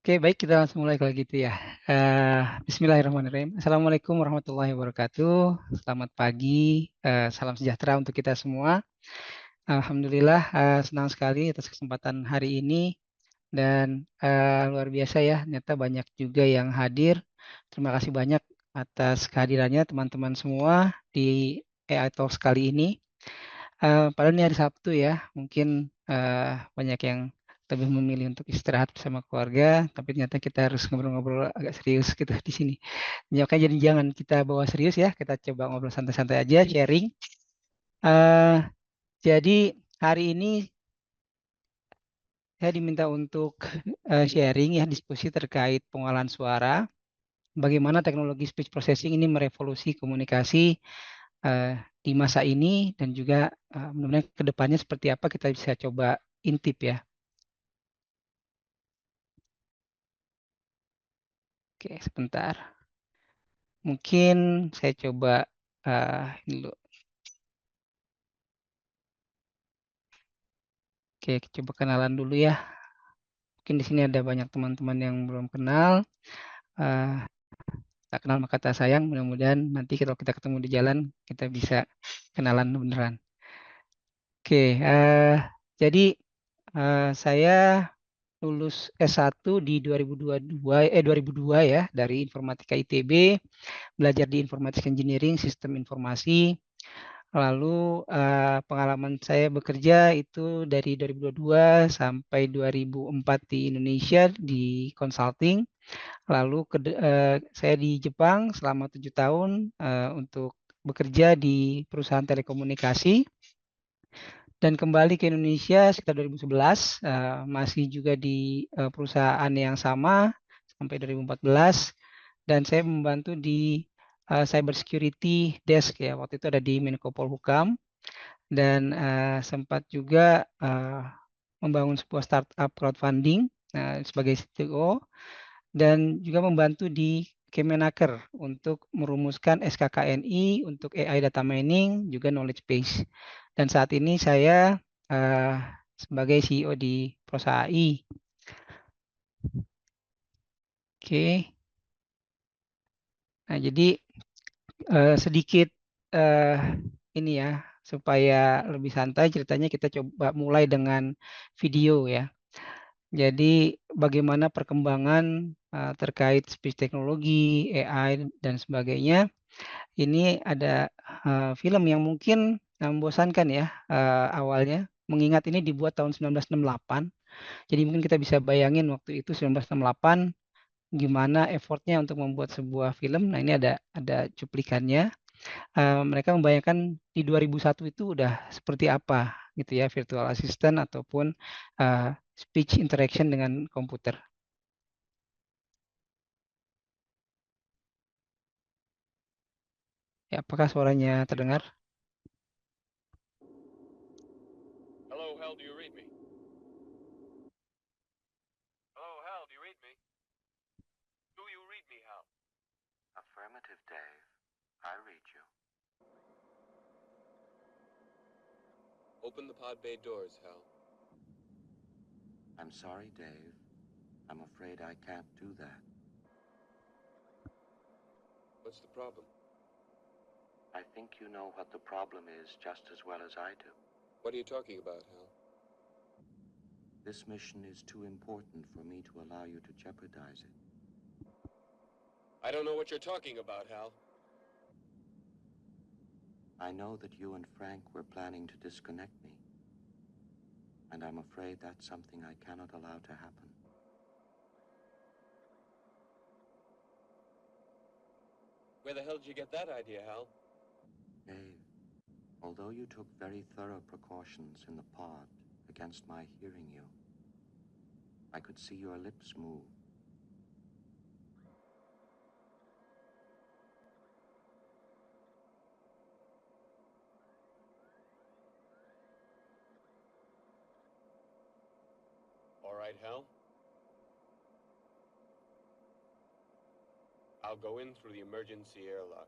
Oke, baik kita langsung mulai kalau gitu ya. Bismillahirrahmanirrahim. Assalamualaikum warahmatullahi wabarakatuh. Selamat pagi, salam sejahtera untuk kita semua. Alhamdulillah, senang sekali atas kesempatan hari ini dan luar biasa ya, ternyata banyak juga yang hadir. Terima kasih banyak atas kehadirannya teman-teman semua di AI Talks kali ini. Padahal ini hari Sabtu ya, mungkin banyak yang lebih memilih untuk istirahat bersama keluarga, tapi ternyata kita harus ngobrol-ngobrol agak serius gitu di sini. Ya, oke, jadi jangan kita bawa serius ya, kita coba ngobrol santai-santai aja, sharing. Eh, jadi hari ini saya diminta untuk sharing ya, diskusi terkait pengolahan suara, bagaimana teknologi speech processing ini merevolusi komunikasi eh, di masa ini dan juga mudah-mudahan ke depannya seperti apa kita bisa coba intip ya. Oke, sebentar. Mungkin saya coba ini dulu. Oke, coba kenalan dulu ya. Mungkin di sini ada banyak teman-teman yang belum kenal. Eh, tak kenal maka tak sayang. Mudah-mudahan nanti kalau kita ketemu di jalan kita bisa kenalan beneran. Oke, jadi saya lulus S1 di 2002 ya dari Informatika ITB, belajar di Informatika Engineering, Sistem Informasi. Lalu pengalaman saya bekerja itu dari 2022 sampai 2004 di Indonesia di consulting. Lalu saya di Jepang selama 7 tahun untuk bekerja di perusahaan telekomunikasi dan kembali ke Indonesia sekitar 2011 masih juga di perusahaan yang sama sampai 2014 dan saya membantu di cyber security desk ya, waktu itu ada di Menko Polhukam dan sempat juga membangun sebuah startup crowdfunding sebagai CTO dan juga membantu di Kemenaker untuk merumuskan SKKNI untuk AI data mining juga knowledge base. Dan saat ini saya sebagai CEO di Prosa AI. Oke. Nah, jadi sedikit ini ya supaya lebih santai ceritanya kita coba mulai dengan video ya. Jadi bagaimana perkembangan terkait speech teknologi, AI dan sebagainya. Ini ada film yang mungkin membosankan ya awalnya. Mengingat ini dibuat tahun 1968. Jadi mungkin kita bisa bayangin waktu itu 1968 gimana effortnya untuk membuat sebuah film. Nah, ini ada cuplikannya. Mereka membayangkan di 2001 itu udah seperti apa gitu ya virtual assistant ataupun speech interaction dengan komputer. Ya, apakah suaranya terdengar? Hello, Hal, do you read me? Hello, Hal, do you read me? Do you read me, Hal? Affirmative, Dave. I read you. Open the pod bay doors, Hal. I'm sorry, Dave. I'm afraid I can't do that. What's the problem? I think you know what the problem is just as well as I do. What are you talking about, Hal? This mission is too important for me to allow you to jeopardize it. I don't know what you're talking about, Hal. I know that you and Frank were planning to disconnect me, and I'm afraid that's something I cannot allow to happen. Where the hell did you get that idea, Hal? Dave, although you took very thorough precautions in the pod against my hearing you, I could see your lips move. All right, Hal. I'll go in through the emergency airlock.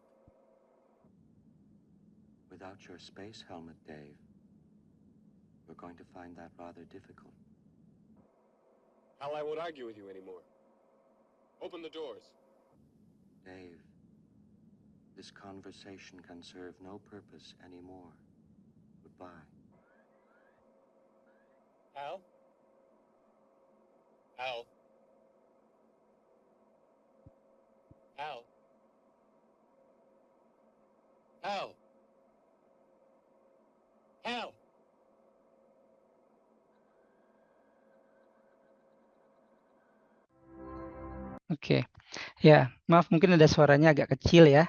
Without your space helmet, Dave, we're going to find that rather difficult. Hal, I won't argue with you anymore. Open the doors. Dave, this conversation can serve no purpose anymore. Goodbye. Al? Al? Al? Al? Al? Oke, ya maaf mungkin ada suaranya agak kecil ya.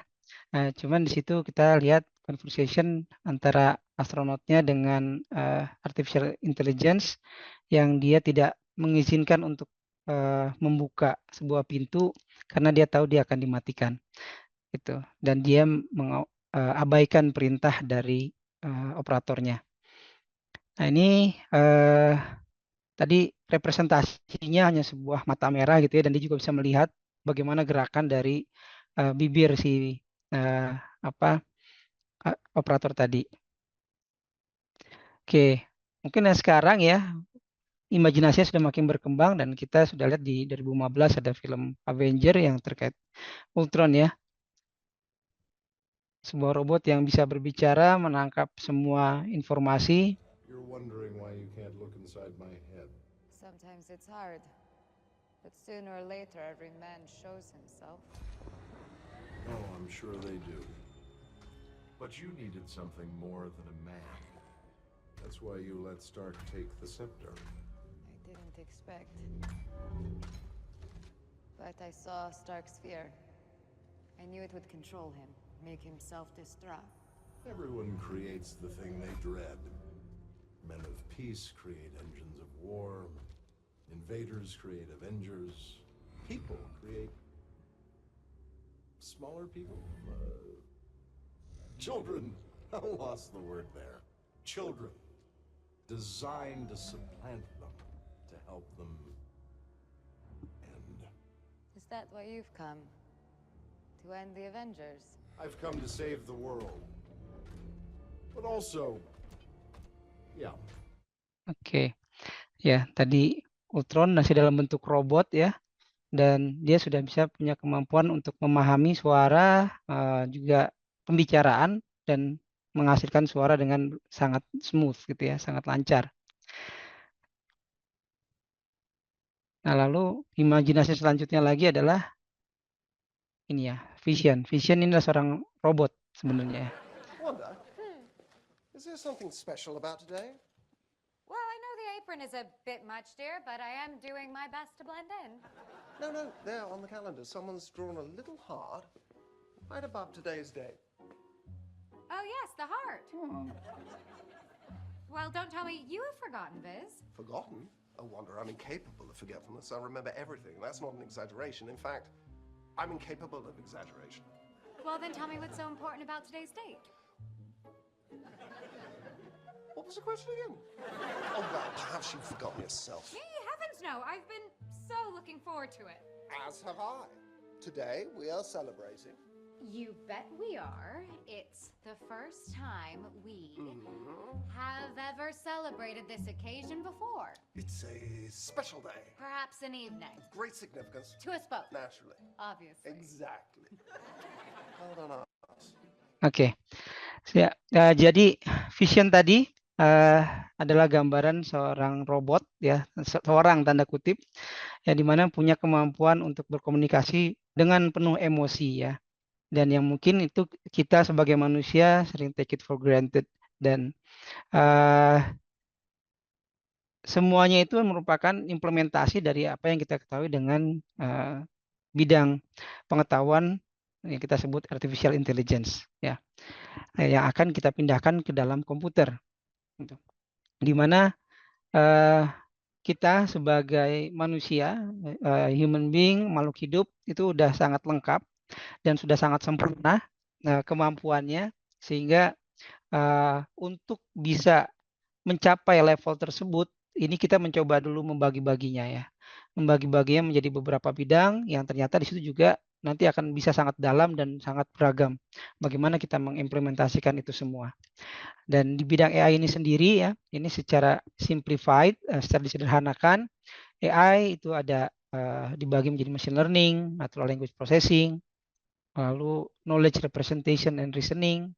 Cuman di situ kita lihat conversation antara astronotnya dengan artificial intelligence yang dia tidak mengizinkan untuk membuka sebuah pintu karena dia tahu dia akan dimatikan, gitu. Dan dia abaikan perintah dari operatornya. Nah ini tadi representasinya hanya sebuah mata merah gitu ya, dan dia juga bisa melihat bagaimana gerakan dari bibir si operator tadi. Oke, mungkin sekarang ya imajinasinya sudah makin berkembang dan kita sudah lihat di 2015 ada film Avenger yang terkait Ultron ya. Sebuah robot yang bisa berbicara, menangkap semua informasi. You're wondering why you can't look inside my head. Sometimes it's hard, but sooner or later every man shows himself. Oh, I'm sure they do. But you needed something more than a man. That's why you let Stark take the scepter. I didn't expect. But I saw Stark's fear. I knew it would control him, make him self-destruct. Everyone creates the thing they dread. Men of peace create engines of war. Invaders create Avengers. People create smaller people. Children. I lost the word there. Children. Designed to supplant them, to help them end. Is that why you've come? To end the Avengers? I've come to save the world. But also, yeah. Oke, ya tadi Ultron masih dalam bentuk robot ya, dan dia sudah bisa punya kemampuan untuk memahami suara, juga pembicaraan dan menghasilkan suara dengan sangat smooth gitu ya, sangat lancar. Nah lalu imajinasi selanjutnya lagi adalah ini ya, Vision. Vision ini adalah seorang robot sebenarnya. Wanda, is there something special about today? Well, I know the apron is a bit much, dear, but I am doing my best to blend in. No, there on the calendar. Someone's drawn a little heart right above today's date. Oh, yes, the heart. Well, don't tell me you have forgotten, Viz. Forgotten? Oh, Wanda, I'm incapable of forgetfulness. I remember everything. That's not an exaggeration. In fact, I'm incapable of exaggeration. Well, then tell me what's so important about today's date. What was the question again? Oh, well, perhaps you've forgotten yourself. Me? Heavens no. I've been so looking forward to it. As have I. Today, we are celebrating. You bet we are. It's the first time we have ever celebrated this occasion before. It's a special day. Perhaps an evening. Great significance. To us both. Naturally. Obviously. Exactly. Hold on us. Oke, ya, jadi Vision tadi adalah gambaran seorang robot ya, seorang tanda kutip, ya dimana punya kemampuan untuk berkomunikasi dengan penuh emosi ya, dan yang mungkin itu kita sebagai manusia sering take it for granted, dan semuanya itu merupakan implementasi dari apa yang kita ketahui dengan bidang pengetahuan yang kita sebut artificial intelligence ya, yang akan kita pindahkan ke dalam komputer, di mana kita sebagai manusia, human being, makhluk hidup itu udah sangat lengkap dan sudah sangat sempurna kemampuannya, sehingga untuk bisa mencapai level tersebut ini kita mencoba dulu membagi-baginya ya, membagi-baginya menjadi beberapa bidang yang ternyata di situ juga nanti akan bisa sangat dalam dan sangat beragam bagaimana kita mengimplementasikan itu semua. Dan di bidang AI ini sendiri ya, ini secara simplified, secara disederhanakan, AI itu ada dibagi menjadi machine learning, natural language processing, lalu knowledge representation and reasoning,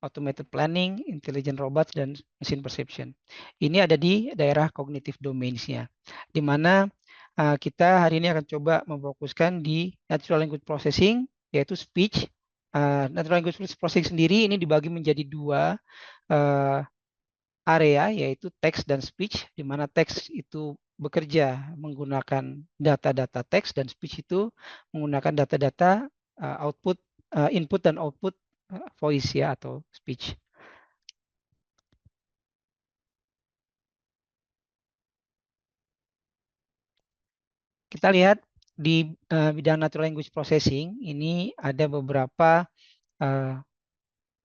automated planning, intelligent robots, dan machine perception. Ini ada di daerah cognitive domains-nya, di mana kita hari ini akan coba memfokuskan di natural language processing, yaitu speech. Natural language processing sendiri ini dibagi menjadi dua area, yaitu teks dan speech, di mana teks itu bekerja menggunakan data-data teks dan speech itu menggunakan data-data output, input dan output voice ya atau speech. Kita lihat di bidang natural language processing ini ada beberapa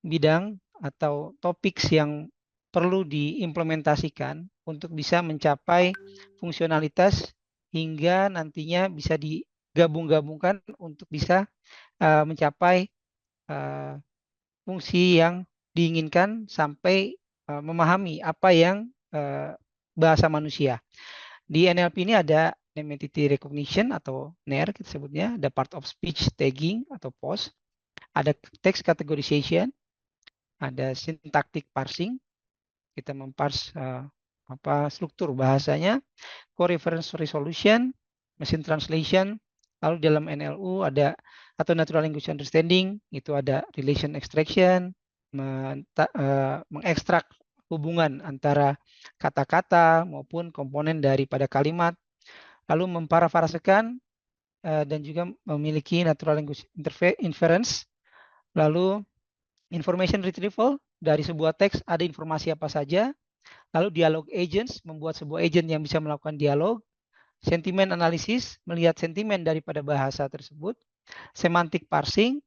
bidang atau topik yang perlu diimplementasikan untuk bisa mencapai fungsionalitas hingga nantinya bisa digabung-gabungkan untuk bisa mencapai fungsi yang diinginkan sampai memahami apa yang bahasa manusia. Di NLP ini ada name entity recognition atau NER kita sebutnya, ada part of speech tagging atau POS, ada text categorization, ada syntactic parsing, kita memparse struktur bahasanya, co-reference resolution, machine translation, lalu dalam NLU ada atau natural language understanding, itu ada relation extraction, mengekstrak hubungan antara kata-kata maupun komponen daripada kalimat, lalu memparafrasekan dan juga memiliki natural language inference, lalu information retrieval, dari sebuah teks ada informasi apa saja, lalu dialog agents, membuat sebuah agent yang bisa melakukan dialog, sentiment analysis, melihat sentimen daripada bahasa tersebut, semantic parsing,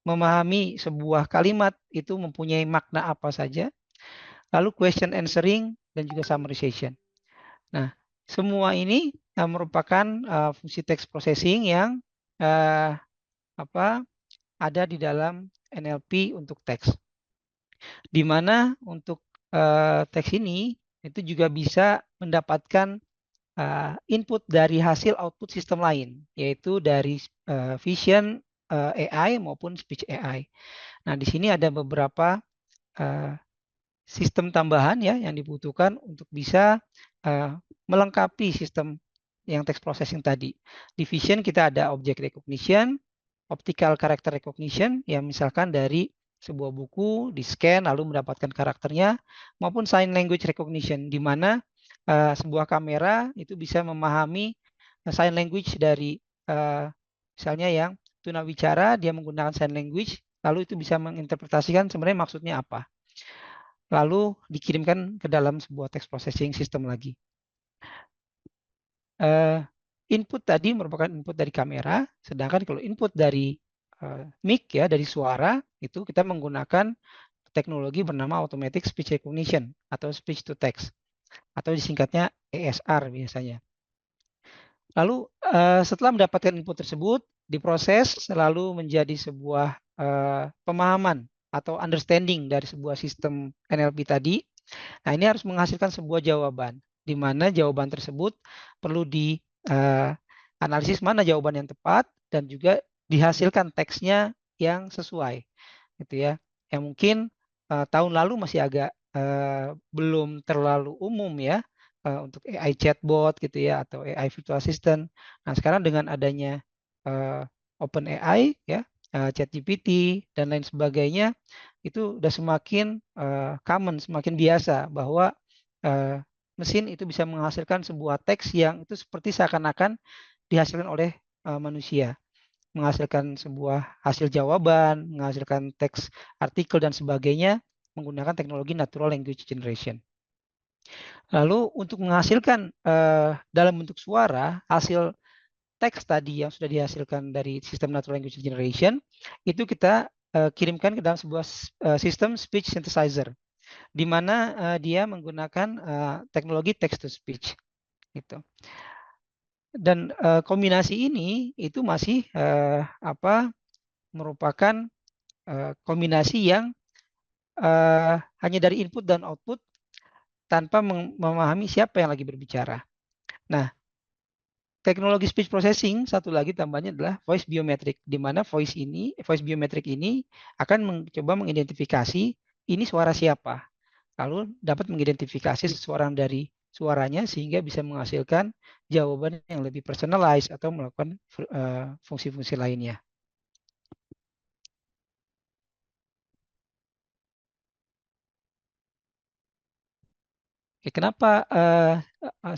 memahami sebuah kalimat itu mempunyai makna apa saja, lalu question answering, dan juga summarization. Nah, semua ini merupakan fungsi text processing yang ada di dalam NLP untuk teks. Di mana untuk teks ini itu juga bisa mendapatkan input dari hasil output sistem lain, yaitu dari vision AI maupun speech AI. Nah, di sini ada beberapa sistem tambahan ya yang dibutuhkan untuk bisa melengkapi sistem yang text processing tadi. Di vision kita ada object recognition, optical character recognition, yang misalkan dari sebuah buku di scan lalu mendapatkan karakternya, maupun sign language recognition, di mana sebuah kamera itu bisa memahami sign language dari misalnya yang tunawicara, dia menggunakan sign language, lalu itu bisa menginterpretasikan sebenarnya maksudnya apa. Lalu dikirimkan ke dalam sebuah text processing system lagi. Input tadi merupakan input dari kamera, sedangkan kalau input dari mic ya, dari suara, itu kita menggunakan teknologi bernama automatic speech recognition atau speech to text, atau disingkatnya ASR biasanya. Lalu setelah mendapatkan input tersebut, diproses selalu menjadi sebuah pemahaman atau understanding dari sebuah sistem NLP tadi. Nah, ini harus menghasilkan sebuah jawaban, di mana jawaban tersebut perlu dianalisis mana jawaban yang tepat dan juga dihasilkan teksnya yang sesuai, gitu ya. Yang mungkin tahun lalu masih agak belum terlalu umum ya untuk AI chatbot gitu ya atau AI virtual assistant. Nah, sekarang dengan adanya OpenAI ya, ChatGPT dan lain sebagainya, itu udah semakin common, semakin biasa bahwa mesin itu bisa menghasilkan sebuah teks yang itu seperti seakan-akan dihasilkan oleh manusia, menghasilkan sebuah hasil jawaban, menghasilkan teks artikel dan sebagainya menggunakan teknologi natural language generation. Lalu untuk menghasilkan dalam bentuk suara hasil teks tadi yang sudah dihasilkan dari sistem natural language generation, itu kita kirimkan ke dalam sebuah sistem speech synthesizer, di mana dia menggunakan teknologi text to speech, gitu. Dan kombinasi ini itu masih merupakan kombinasi yang hanya dari input dan output tanpa memahami siapa yang lagi berbicara. Nah, teknologi speech processing satu lagi tambahnya adalah voice biometric, di mana voice biometric ini akan mencoba mengidentifikasi ini suara siapa, lalu dapat mengidentifikasi seseorang dari suaranya sehingga bisa menghasilkan jawaban yang lebih personalized atau melakukan fungsi-fungsi lainnya. Kenapa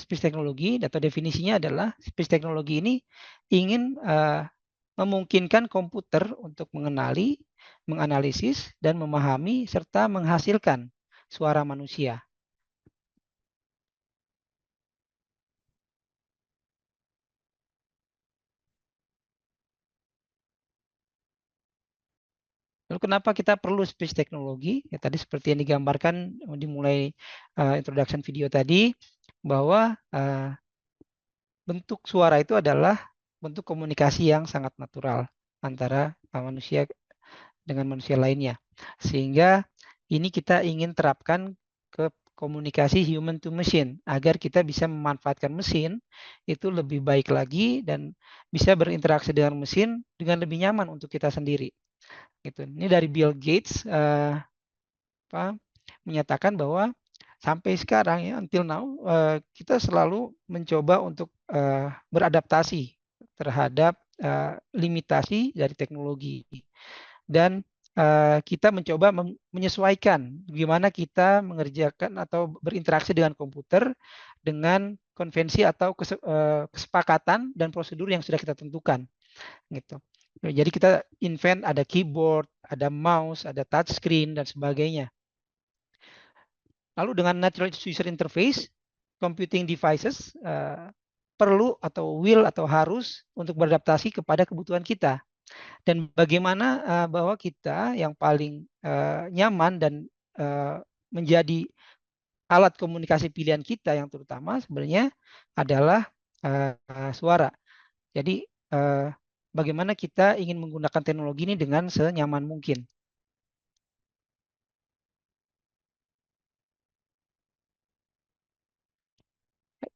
speech teknologi? Atau definisinya adalah speech teknologi ini ingin memungkinkan komputer untuk mengenali, menganalisis, dan memahami serta menghasilkan suara manusia. Lalu kenapa kita perlu speech teknologi? Ya, tadi seperti yang digambarkan dimulai introduction video tadi, bahwa bentuk suara itu adalah bentuk komunikasi yang sangat natural antara manusia dengan manusia lainnya. Sehingga ini kita ingin terapkan ke komunikasi human to machine agar kita bisa memanfaatkan mesin itu lebih baik lagi dan bisa berinteraksi dengan mesin dengan lebih nyaman untuk kita sendiri. Gitu. Ini dari Bill Gates menyatakan bahwa sampai sekarang ya until now kita selalu mencoba untuk beradaptasi terhadap limitasi dari teknologi dan kita mencoba menyesuaikan gimana kita mengerjakan atau berinteraksi dengan komputer dengan konvensi atau kesepakatan dan prosedur yang sudah kita tentukan gitu. Jadi kita invent ada keyboard, ada mouse, ada touchscreen dan sebagainya. Lalu dengan natural user interface, computing devices perlu atau will atau harus untuk beradaptasi kepada kebutuhan kita. Dan bagaimana bahwa kita yang paling nyaman dan menjadi alat komunikasi pilihan kita yang terutama sebenarnya adalah suara. Jadi bagaimana kita ingin menggunakan teknologi ini dengan senyaman mungkin.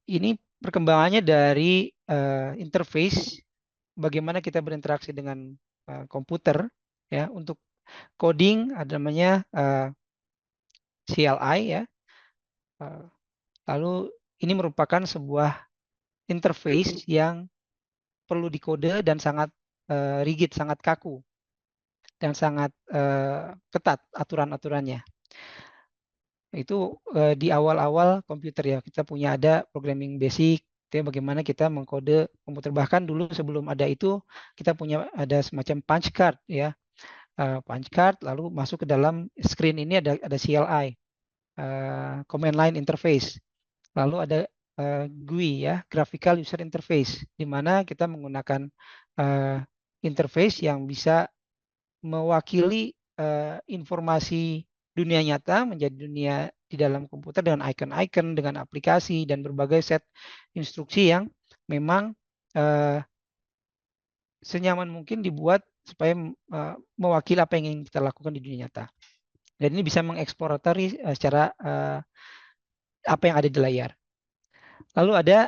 Ini perkembangannya dari interface, bagaimana kita berinteraksi dengan komputer ya. Untuk coding ada namanya CLI ya. Lalu ini merupakan sebuah interface yang perlu dikode dan sangat rigid, sangat kaku dan sangat ketat aturan-aturannya. Itu di awal-awal komputer ya, kita punya ada programming basic, bagaimana kita mengkode komputer. Bahkan dulu sebelum ada itu kita punya ada semacam punch card ya, punch card lalu masuk ke dalam screen ini ada CLI, command line interface, lalu ada GUI ya, graphical user interface, di mana kita menggunakan interface yang bisa mewakili informasi dunia nyata menjadi dunia di dalam komputer dengan icon-icon, dengan aplikasi dan berbagai set instruksi yang memang senyaman mungkin dibuat supaya mewakili apa yang ingin kita lakukan di dunia nyata. Dan ini bisa mengeksploitasi secara apa yang ada di layar. Lalu ada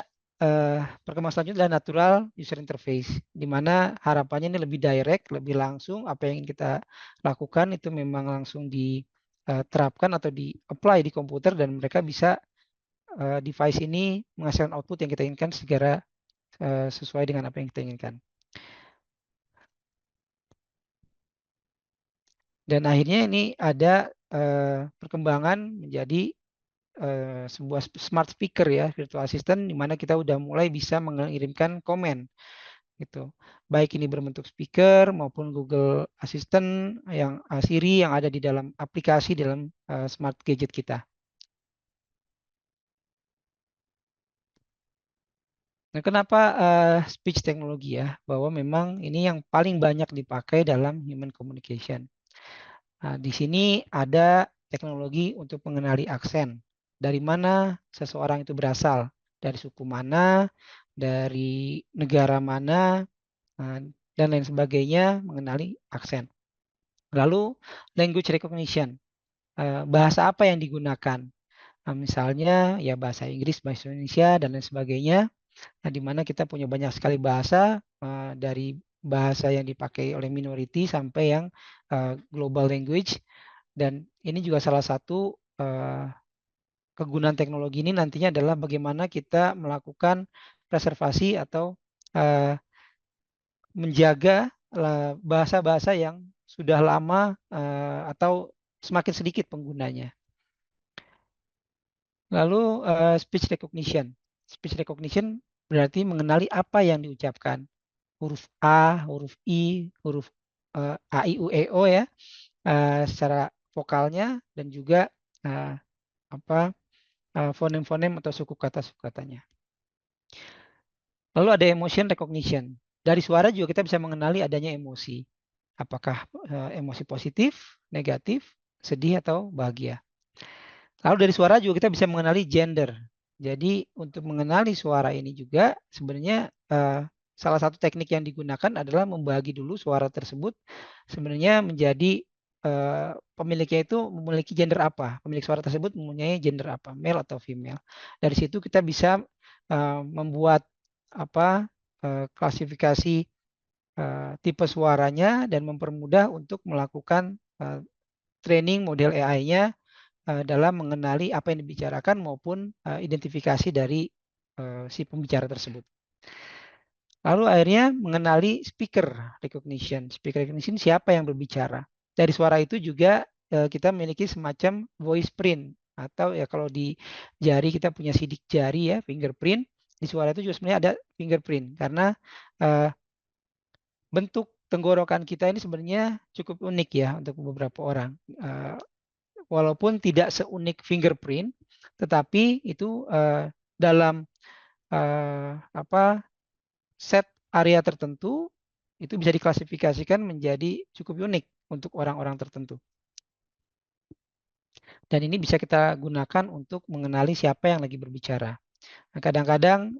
perkembangan selanjutnya adalah natural user interface, di mana harapannya ini lebih direct, lebih langsung, apa yang ingin kita lakukan itu memang langsung diterapkan atau di-apply di komputer dan mereka bisa device ini menghasilkan output yang kita inginkan segera sesuai dengan apa yang kita inginkan. Dan akhirnya ini ada perkembangan menjadi sebuah smart speaker ya, virtual assistant, di mana kita udah mulai bisa mengirimkan komen gitu. Baik ini berbentuk speaker maupun Google Assistant yang Siri yang ada di dalam aplikasi dalam smart gadget kita. Nah, kenapa speech teknologi ya? Bahwa memang ini yang paling banyak dipakai dalam human communication. Nah, di sini ada teknologi untuk mengenali aksen. Dari mana seseorang itu berasal, dari suku mana, dari negara mana, dan lain sebagainya, mengenali aksen. Lalu language recognition, bahasa apa yang digunakan. Nah, misalnya ya bahasa Inggris, bahasa Indonesia, dan lain sebagainya. Nah, di mana kita punya banyak sekali bahasa, dari bahasa yang dipakai oleh minority sampai yang global language. Dan ini juga salah satu kegunaan teknologi ini nantinya adalah bagaimana kita melakukan preservasi atau menjaga bahasa-bahasa yang sudah lama atau semakin sedikit penggunanya. Lalu speech recognition. Speech recognition berarti mengenali apa yang diucapkan. Huruf A, huruf I, huruf A, I, U, E, O ya, secara vokalnya dan juga fonem-fonem atau suku kata-katanya. Lalu ada emotion recognition. Dari suara juga kita bisa mengenali adanya emosi. Apakah emosi positif, negatif, sedih, atau bahagia. Lalu dari suara juga kita bisa mengenali gender. Jadi untuk mengenali suara ini juga sebenarnya salah satu teknik yang digunakan adalah membagi dulu suara tersebut sebenarnya menjadi pemiliknya itu memiliki gender apa. Pemilik suara tersebut mempunyai gender apa, male atau female. Dari situ kita bisa membuat klasifikasi tipe suaranya dan mempermudah untuk melakukan training model AI-nya dalam mengenali apa yang dibicarakan maupun identifikasi dari si pembicara tersebut. Lalu akhirnya mengenali speaker recognition. Speaker recognition siapa yang berbicara. Dari suara itu juga kita memiliki semacam voice print atau ya kalau di jari kita punya sidik jari ya, fingerprint. Di suara itu juga sebenarnya ada fingerprint karena bentuk tenggorokan kita ini sebenarnya cukup unik ya untuk beberapa orang. Walaupun tidak seunik fingerprint, tetapi itu dalam set area tertentu itu bisa diklasifikasikan menjadi cukup unik untuk orang-orang tertentu. Dan ini bisa kita gunakan untuk mengenali siapa yang lagi berbicara. Nah, kadang-kadang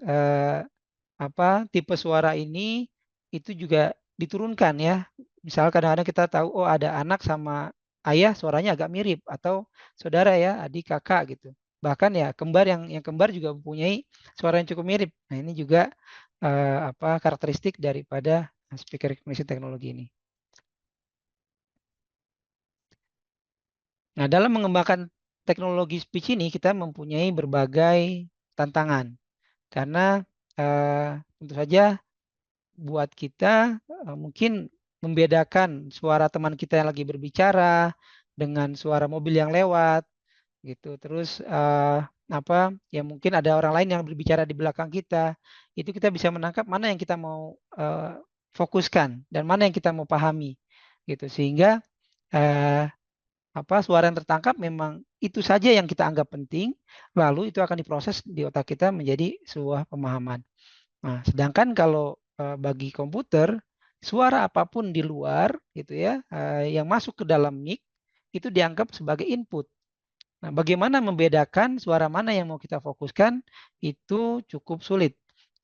tipe suara ini itu juga diturunkan ya. Misal kadang-kadang kita tahu oh ada anak sama ayah suaranya agak mirip atau saudara ya, adik kakak gitu. Bahkan ya kembar yang kembar juga mempunyai suara yang cukup mirip. Nah, ini juga karakteristik daripada speaker recognition teknologi ini. Nah, dalam mengembangkan teknologi speech ini kita mempunyai berbagai tantangan. Karena tentu saja buat kita mungkin membedakan suara teman kita yang lagi berbicara dengan suara mobil yang lewat gitu. Terus ya mungkin ada orang lain yang berbicara di belakang kita. Itu kita bisa menangkap mana yang kita mau fokuskan dan mana yang kita mau pahami gitu. Sehingga suara yang tertangkap memang itu saja yang kita anggap penting, lalu itu akan diproses di otak kita menjadi sebuah pemahaman. Nah, sedangkan kalau bagi komputer, suara apapun di luar gitu ya, yang masuk ke dalam mic itu dianggap sebagai input. Nah, bagaimana membedakan suara mana yang mau kita fokuskan itu cukup sulit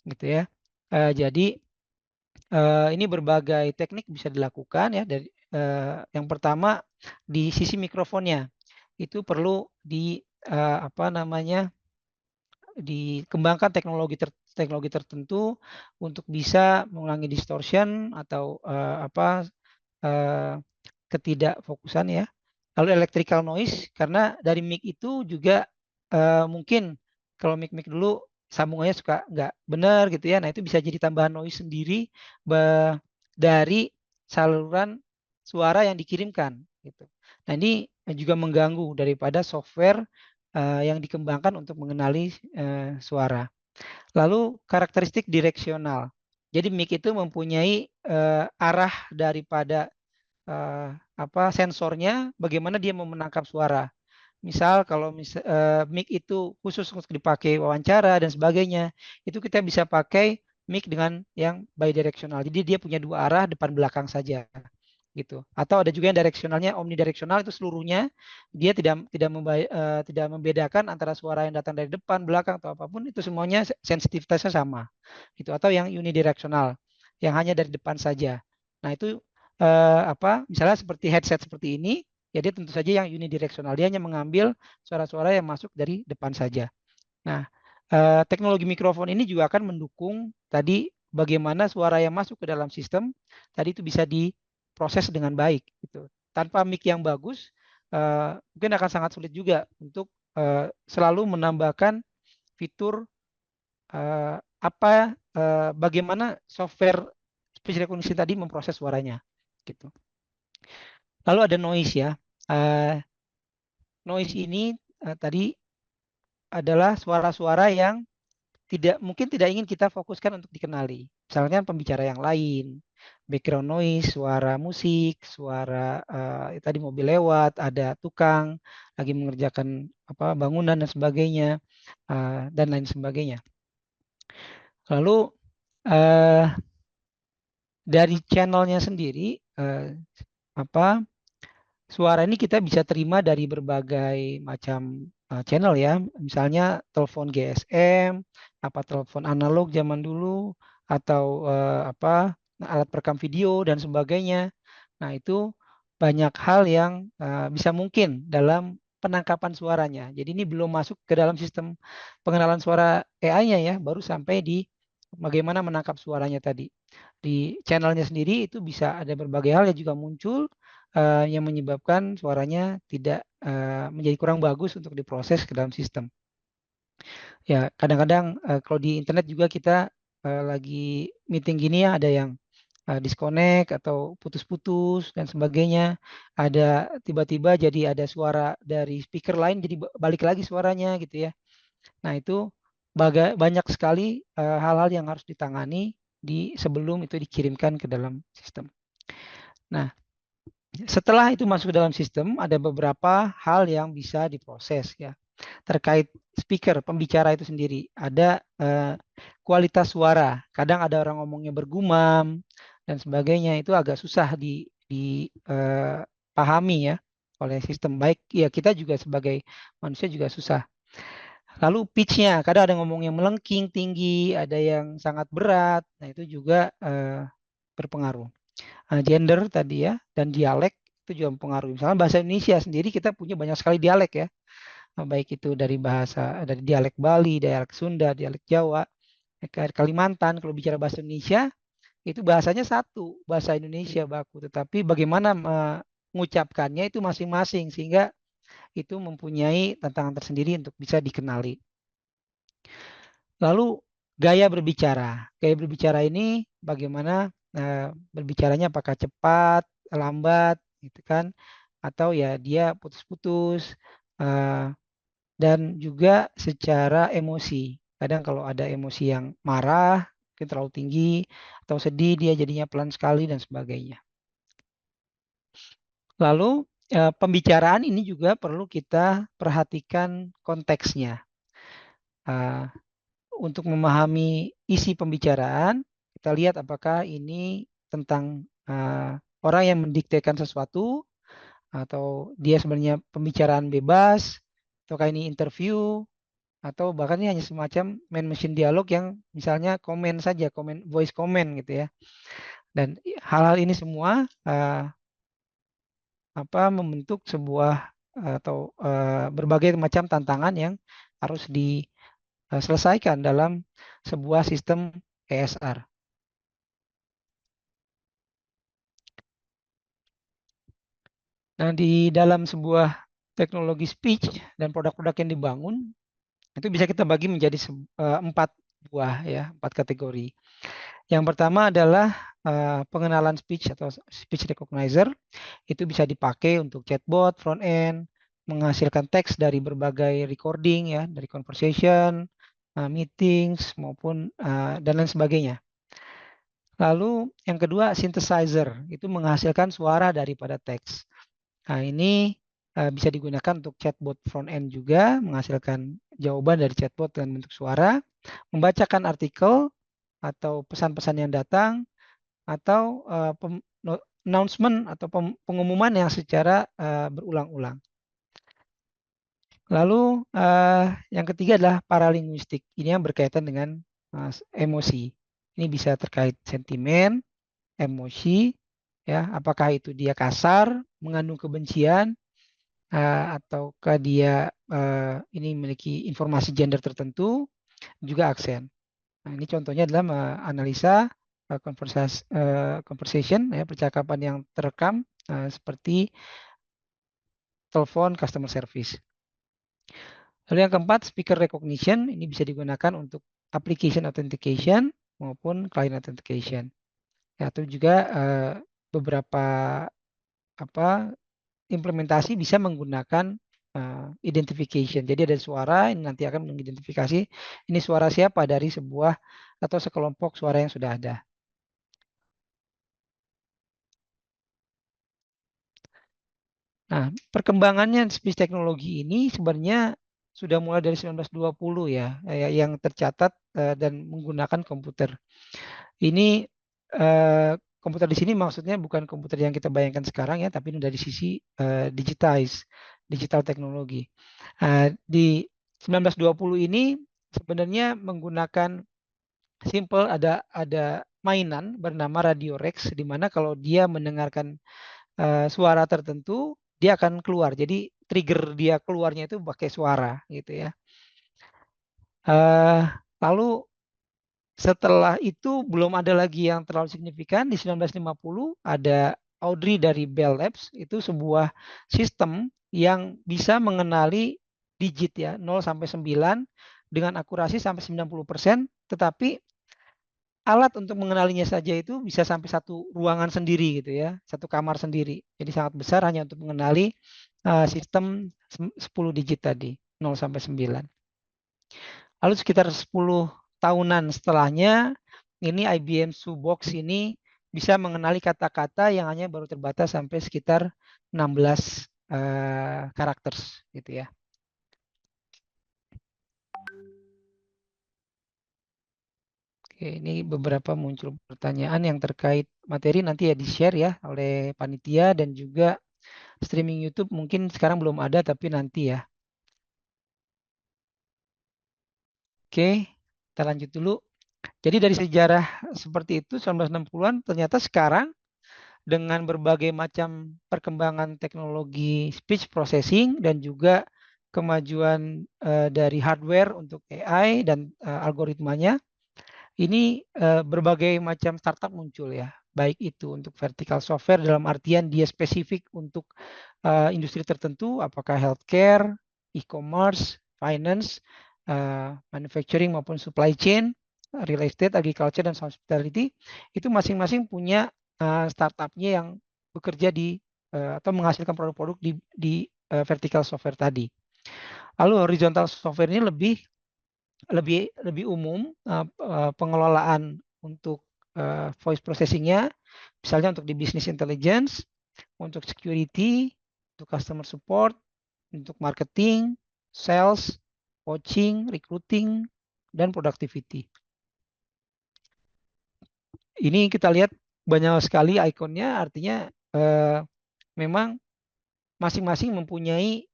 gitu ya. Jadi ini berbagai teknik bisa dilakukan ya. Dari yang pertama di sisi mikrofonnya itu perlu dikembangkan teknologi tertentu untuk bisa mengurangi distortion atau ketidakfokusan ya. Lalu electrical noise karena dari mic itu juga mungkin kalau mic dulu sambungannya suka nggak benar gitu ya. Nah itu bisa jadi tambahan noise sendiri dari saluran suara yang dikirimkan gitu. Nah ini juga mengganggu daripada software yang dikembangkan untuk mengenali suara. Lalu karakteristik direksional. Jadi mic itu mempunyai arah daripada sensornya, bagaimana dia mau menangkap suara. Misal kalau mic itu khusus untuk dipakai wawancara dan sebagainya, itu kita bisa pakai mic dengan yang bidirectional. Jadi dia punya dua arah depan belakang saja. Gitu. Atau ada juga yang direksionalnya omnidirectional itu seluruhnya dia tidak membedakan antara suara yang datang dari depan, belakang atau apapun itu semuanya sensitivitasnya sama. Gitu. Atau yang unidirectional yang hanya dari depan saja. Nah, itu misalnya seperti headset seperti ini, ya dia tentu saja yang unidirectional. Dia hanya mengambil suara-suara yang masuk dari depan saja. Nah, teknologi mikrofon ini juga akan mendukung tadi bagaimana suara yang masuk ke dalam sistem tadi itu bisa diproses dengan baik gitu. Tanpa mic yang bagus mungkin akan sangat sulit juga untuk selalu menambahkan fitur bagaimana software speech recognition tadi memproses suaranya gitu. Lalu ada noise ya. Noise ini tadi adalah suara-suara yang mungkin tidak ingin kita fokuskan untuk dikenali. Misalnya pembicara yang lain, background noise, suara musik, suara tadi mobil lewat, ada tukang lagi mengerjakan bangunan dan sebagainya dan lain sebagainya. Lalu dari channelnya sendiri suara ini kita bisa terima dari berbagai macam channel ya, misalnya telepon GSM, telepon analog zaman dulu, atau alat perekam video dan sebagainya. Nah itu banyak hal yang bisa mungkin dalam penangkapan suaranya. Jadi ini belum masuk ke dalam sistem pengenalan suara AI-nya ya, baru sampai di bagaimana menangkap suaranya tadi. Di channelnya sendiri itu bisa ada berbagai hal yang juga muncul yang menyebabkan suaranya tidak menjadi kurang bagus untuk diproses ke dalam sistem. Ya, kadang-kadang kalau di internet juga kita lagi meeting gini ya, ada yang disconnect atau putus-putus dan sebagainya. Ada tiba-tiba jadi ada suara dari speaker lain jadi balik lagi suaranya gitu ya. Nah, itu banyak sekali hal-hal yang harus ditangani sebelum itu dikirimkan ke dalam sistem. Nah, setelah itu masuk ke dalam sistem, ada beberapa hal yang bisa diproses ya. Terkait speaker, pembicara itu sendiri. Ada kualitas suara. Kadang ada orang ngomongnya bergumam dan sebagainya. Itu agak susah dipahami ya oleh sistem. Baik ya, kita juga sebagai manusia juga susah. Lalu pitch-nya, kadang ada ngomong yang melengking tinggi, ada yang sangat berat. Nah itu juga berpengaruh. Gender tadi ya, dan dialek itu juga mempengaruhi. Misalnya bahasa Indonesia sendiri kita punya banyak sekali dialek ya. Baik itu dari dialek Bali, dialek Sunda, dialek Jawa, Kalimantan. Kalau bicara bahasa Indonesia itu bahasanya satu, bahasa Indonesia baku, tetapi bagaimana mengucapkannya itu masing-masing sehingga itu mempunyai tantangan tersendiri untuk bisa dikenali. Lalu gaya berbicara. Gaya berbicara ini bagaimana berbicaranya, apakah cepat, lambat gitu kan, atau ya dia putus-putus, dan juga secara emosi. Kadang kalau ada emosi yang marah, mungkin terlalu tinggi, atau sedih, dia jadinya pelan sekali dan sebagainya. Lalu pembicaraan ini juga perlu kita perhatikan konteksnya. Untuk memahami isi pembicaraan, kita lihat apakah ini tentang orang yang mendiktekan sesuatu, atau dia sebenarnya pembicaraan bebas, ataukah ini interview, atau bahkan ini hanya semacam main machine dialog yang misalnya komen saja, voice comment gitu ya. Dan hal-hal ini semua membentuk sebuah atau berbagai macam tantangan yang harus diselesaikan dalam sebuah sistem ESR. Nah, di dalam sebuah teknologi speech dan produk-produk yang dibangun, itu bisa kita bagi menjadi 4 kategori. Yang pertama adalah pengenalan speech atau speech recognizer. Itu bisa dipakai untuk chatbot, front end, menghasilkan teks dari berbagai recording ya, dari conversation, meetings maupun dan lain sebagainya. Lalu yang kedua synthesizer, itu menghasilkan suara daripada teks. Nah, ini bisa digunakan untuk chatbot front end juga, menghasilkan jawaban dari chatbot dengan bentuk suara, membacakan artikel atau pesan-pesan yang datang, atau announcement atau pengumuman yang secara berulang-ulang. Lalu yang ketiga adalah paralinguistik. Ini yang berkaitan dengan emosi. Ini bisa terkait sentimen, emosi, ya, apakah itu dia kasar, mengandung kebencian, ataukah dia ini memiliki informasi gender tertentu, juga aksen. Nah, ini contohnya adalah analisa conversation, ya, percakapan yang terekam seperti telepon customer service. Lalu yang keempat, speaker recognition. Ini bisa digunakan untuk application authentication maupun client authentication. Ya, atau juga beberapa implementasi bisa menggunakan identification. Jadi ada suara yang nanti akan mengidentifikasi ini suara siapa dari sebuah atau sekelompok suara yang sudah ada. Nah, perkembangannya speech teknologi ini sebenarnya sudah mulai dari 1920 ya, yang tercatat dan menggunakan komputer. Ini komputer di sini maksudnya bukan komputer yang kita bayangkan sekarang ya, tapi ini dari sisi digital teknologi. Di 1920 ini sebenarnya menggunakan simple, ada mainan bernama Radio Rex, di mana kalau dia mendengarkan suara tertentu dia akan keluar. Jadi trigger dia keluarnya itu pakai suara gitu ya. Lalu setelah itu belum ada lagi yang terlalu signifikan. Di 1950 ada Audrey dari Bell Labs, itu sebuah sistem yang bisa mengenali digit ya 0 sampai 9 dengan akurasi sampai 90%, tetapi alat untuk mengenalinya saja itu bisa sampai satu ruangan sendiri gitu ya, satu kamar sendiri. Jadi sangat besar hanya untuk mengenali sistem 10 digit tadi, 0 sampai 9. Lalu sekitar 10 tahunan setelahnya, ini IBM Shoebox ini bisa mengenali kata-kata yang hanya baru terbatas sampai sekitar 16 karakter gitu ya. Oke, ini beberapa muncul pertanyaan yang terkait materi, nanti ya di-share ya oleh panitia, dan juga streaming YouTube mungkin sekarang belum ada tapi nanti ya. Oke, kita lanjut dulu. Jadi dari sejarah seperti itu 1960-an, ternyata sekarang dengan berbagai macam perkembangan teknologi speech processing dan juga kemajuan dari hardware untuk AI dan algoritmanya, ini berbagai macam startup muncul ya, baik itu untuk vertical software dalam artian dia spesifik untuk industri tertentu, apakah healthcare, e-commerce, finance, manufacturing maupun supply chain, real estate, agriculture, dan hospitality. Itu masing-masing punya startupnya yang bekerja di atau menghasilkan produk-produk di vertical software tadi. Lalu horizontal software ini lebih umum, pengelolaan untuk voice processingnya, misalnya untuk di business intelligence, untuk security, untuk customer support, untuk marketing, sales, coaching, recruiting, dan productivity. Ini kita lihat banyak sekali ikonnya, artinya memang masing-masing mempunyai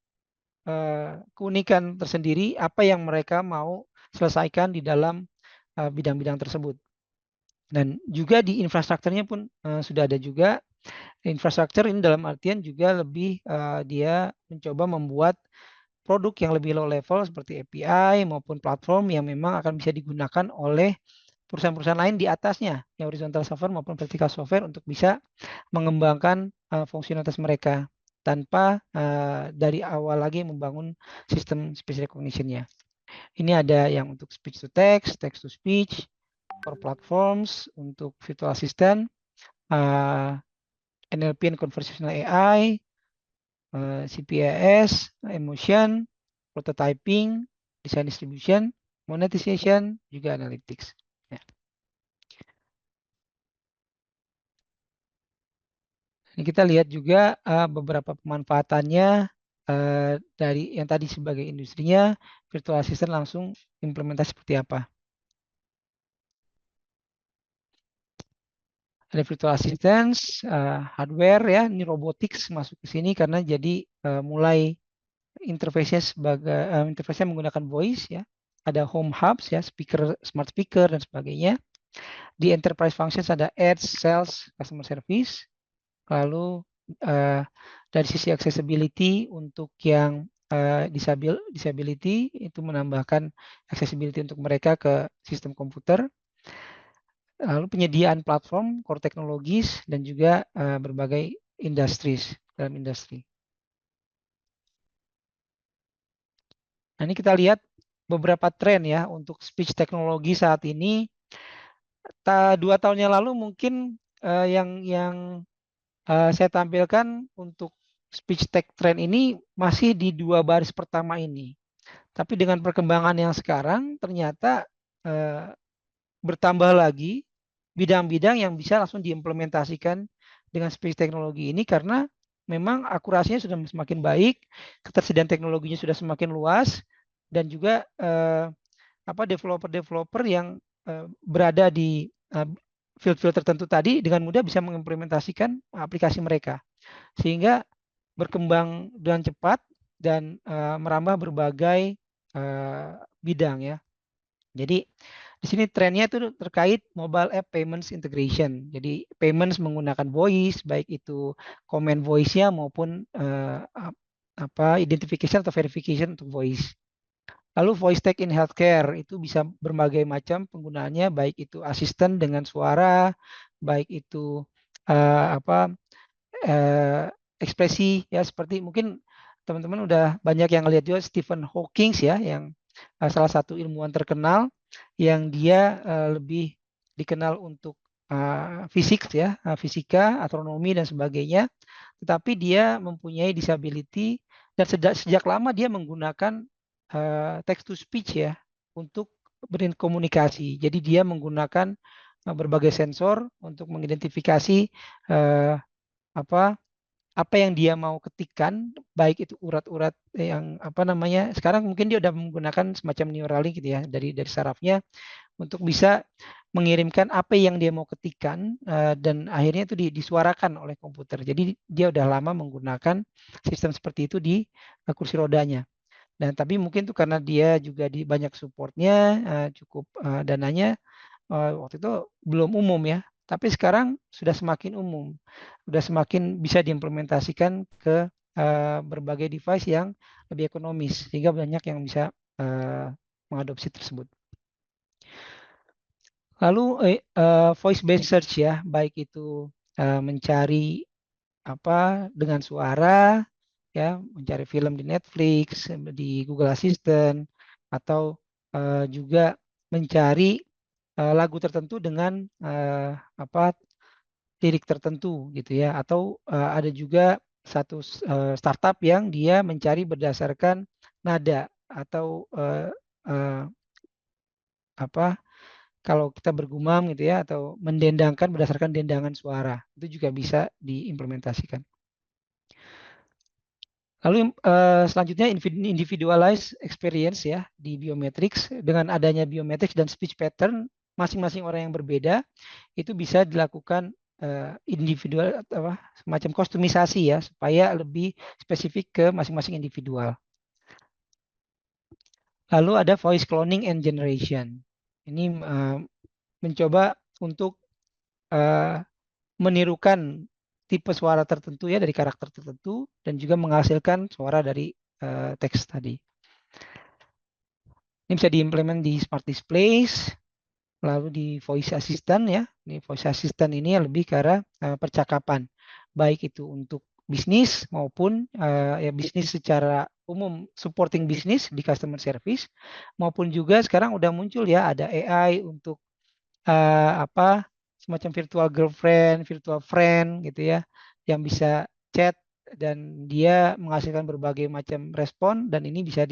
keunikan tersendiri apa yang mereka mau selesaikan di dalam bidang-bidang tersebut. Dan juga di infrastrukturnya pun sudah ada juga. Infrastruktur ini dalam artian juga lebih dia mencoba membuat produk yang lebih low level seperti API maupun platform yang memang akan bisa digunakan oleh perusahaan-perusahaan lain di atasnya, yang horizontal software maupun vertical software, untuk bisa mengembangkan fungsionalitas mereka tanpa dari awal lagi membangun sistem speech recognition-nya. Ini ada yang untuk speech to text, text to speech, for platforms, untuk virtual assistant, NLP and conversational AI, CPAS, emotion, prototyping, design distribution, monetization, juga analytics. Ya. Ini kita lihat juga beberapa pemanfaatannya dari yang tadi sebagai industrinya, virtual assistant langsung implementasi seperti apa. Ada virtual assistance, hardware ya, ini robotics masuk ke sini karena jadi mulai interface-nya sebagai interface-nya menggunakan voice ya. Ada home hubs ya, speaker, smart speaker dan sebagainya. Di enterprise functions ada ads, sales, customer service. Lalu dari sisi accessibility untuk yang disability, itu menambahkan accessibility untuk mereka ke sistem komputer. Lalu penyediaan platform, core teknologis, dan juga berbagai dalam industri. Nah, ini kita lihat beberapa tren ya untuk speech teknologi saat ini. 2 tahun yang lalu mungkin yang saya tampilkan untuk speech tech trend ini masih di 2 baris pertama ini. Tapi dengan perkembangan yang sekarang ternyata bertambah lagi bidang-bidang yang bisa langsung diimplementasikan dengan speech teknologi ini karena memang akurasinya sudah semakin baik, ketersediaan teknologinya sudah semakin luas, dan juga developer-developer yang berada di field-field tertentu tadi dengan mudah bisa mengimplementasikan aplikasi mereka, sehingga berkembang dengan cepat dan merambah berbagai bidang ya. Jadi di sini trennya itu terkait mobile app payments integration. Jadi payments menggunakan voice, baik itu comment voice-nya maupun identification atau verification untuk voice. Lalu voice tech in healthcare itu bisa berbagai macam penggunaannya, baik itu asisten dengan suara, baik itu ekspresi ya, seperti mungkin teman-teman udah banyak yang lihat juga Stephen Hawking ya, yang salah satu ilmuwan terkenal yang dia lebih dikenal untuk fisik ya, fisika, astronomi dan sebagainya, tetapi dia mempunyai disability dan sejak lama dia menggunakan text to speech ya untuk berkomunikasi. Jadi dia menggunakan berbagai sensor untuk mengidentifikasi apa yang dia mau ketikkan, baik itu urat-urat yang sekarang mungkin dia udah menggunakan semacam Neuralink gitu ya dari sarafnya untuk bisa mengirimkan apa yang dia mau ketikkan dan akhirnya itu disuarakan oleh komputer. Jadi dia udah lama menggunakan sistem seperti itu di kursi rodanya. Dan tapi mungkin tuh karena dia juga di banyak supportnya, cukup dananya waktu itu belum umum ya. Tapi sekarang sudah semakin umum, sudah semakin bisa diimplementasikan ke berbagai device yang lebih ekonomis, sehingga banyak yang bisa mengadopsi tersebut. Lalu voice based search ya, baik itu mencari dengan suara ya, mencari film di Netflix, di Google Assistant, atau juga mencari lagu tertentu dengan lirik tertentu gitu ya, atau ada juga satu startup yang dia mencari berdasarkan nada atau kalau kita bergumam gitu ya, atau mendendangkan berdasarkan dendangan suara, itu juga bisa diimplementasikan. Lalu selanjutnya individualized experience ya di biometrics. Dengan adanya biometrics dan speech pattern masing-masing orang yang berbeda itu bisa dilakukan individual semacam kostumisasi ya, supaya lebih spesifik ke masing-masing individual. Lalu ada voice cloning and generation. Ini mencoba untuk menirukan tipe suara tertentu ya dari karakter tertentu dan juga menghasilkan suara dari teks tadi. Ini bisa diimplement di smart displays, lalu di voice assistant ya. Ini voice assistant ini lebih ke arah percakapan, baik itu untuk bisnis maupun ya bisnis secara umum, supporting bisnis di customer service, maupun juga sekarang udah muncul ya ada AI untuk semacam virtual girlfriend, virtual friend gitu ya, yang bisa chat dan dia menghasilkan berbagai macam respon, dan ini bisa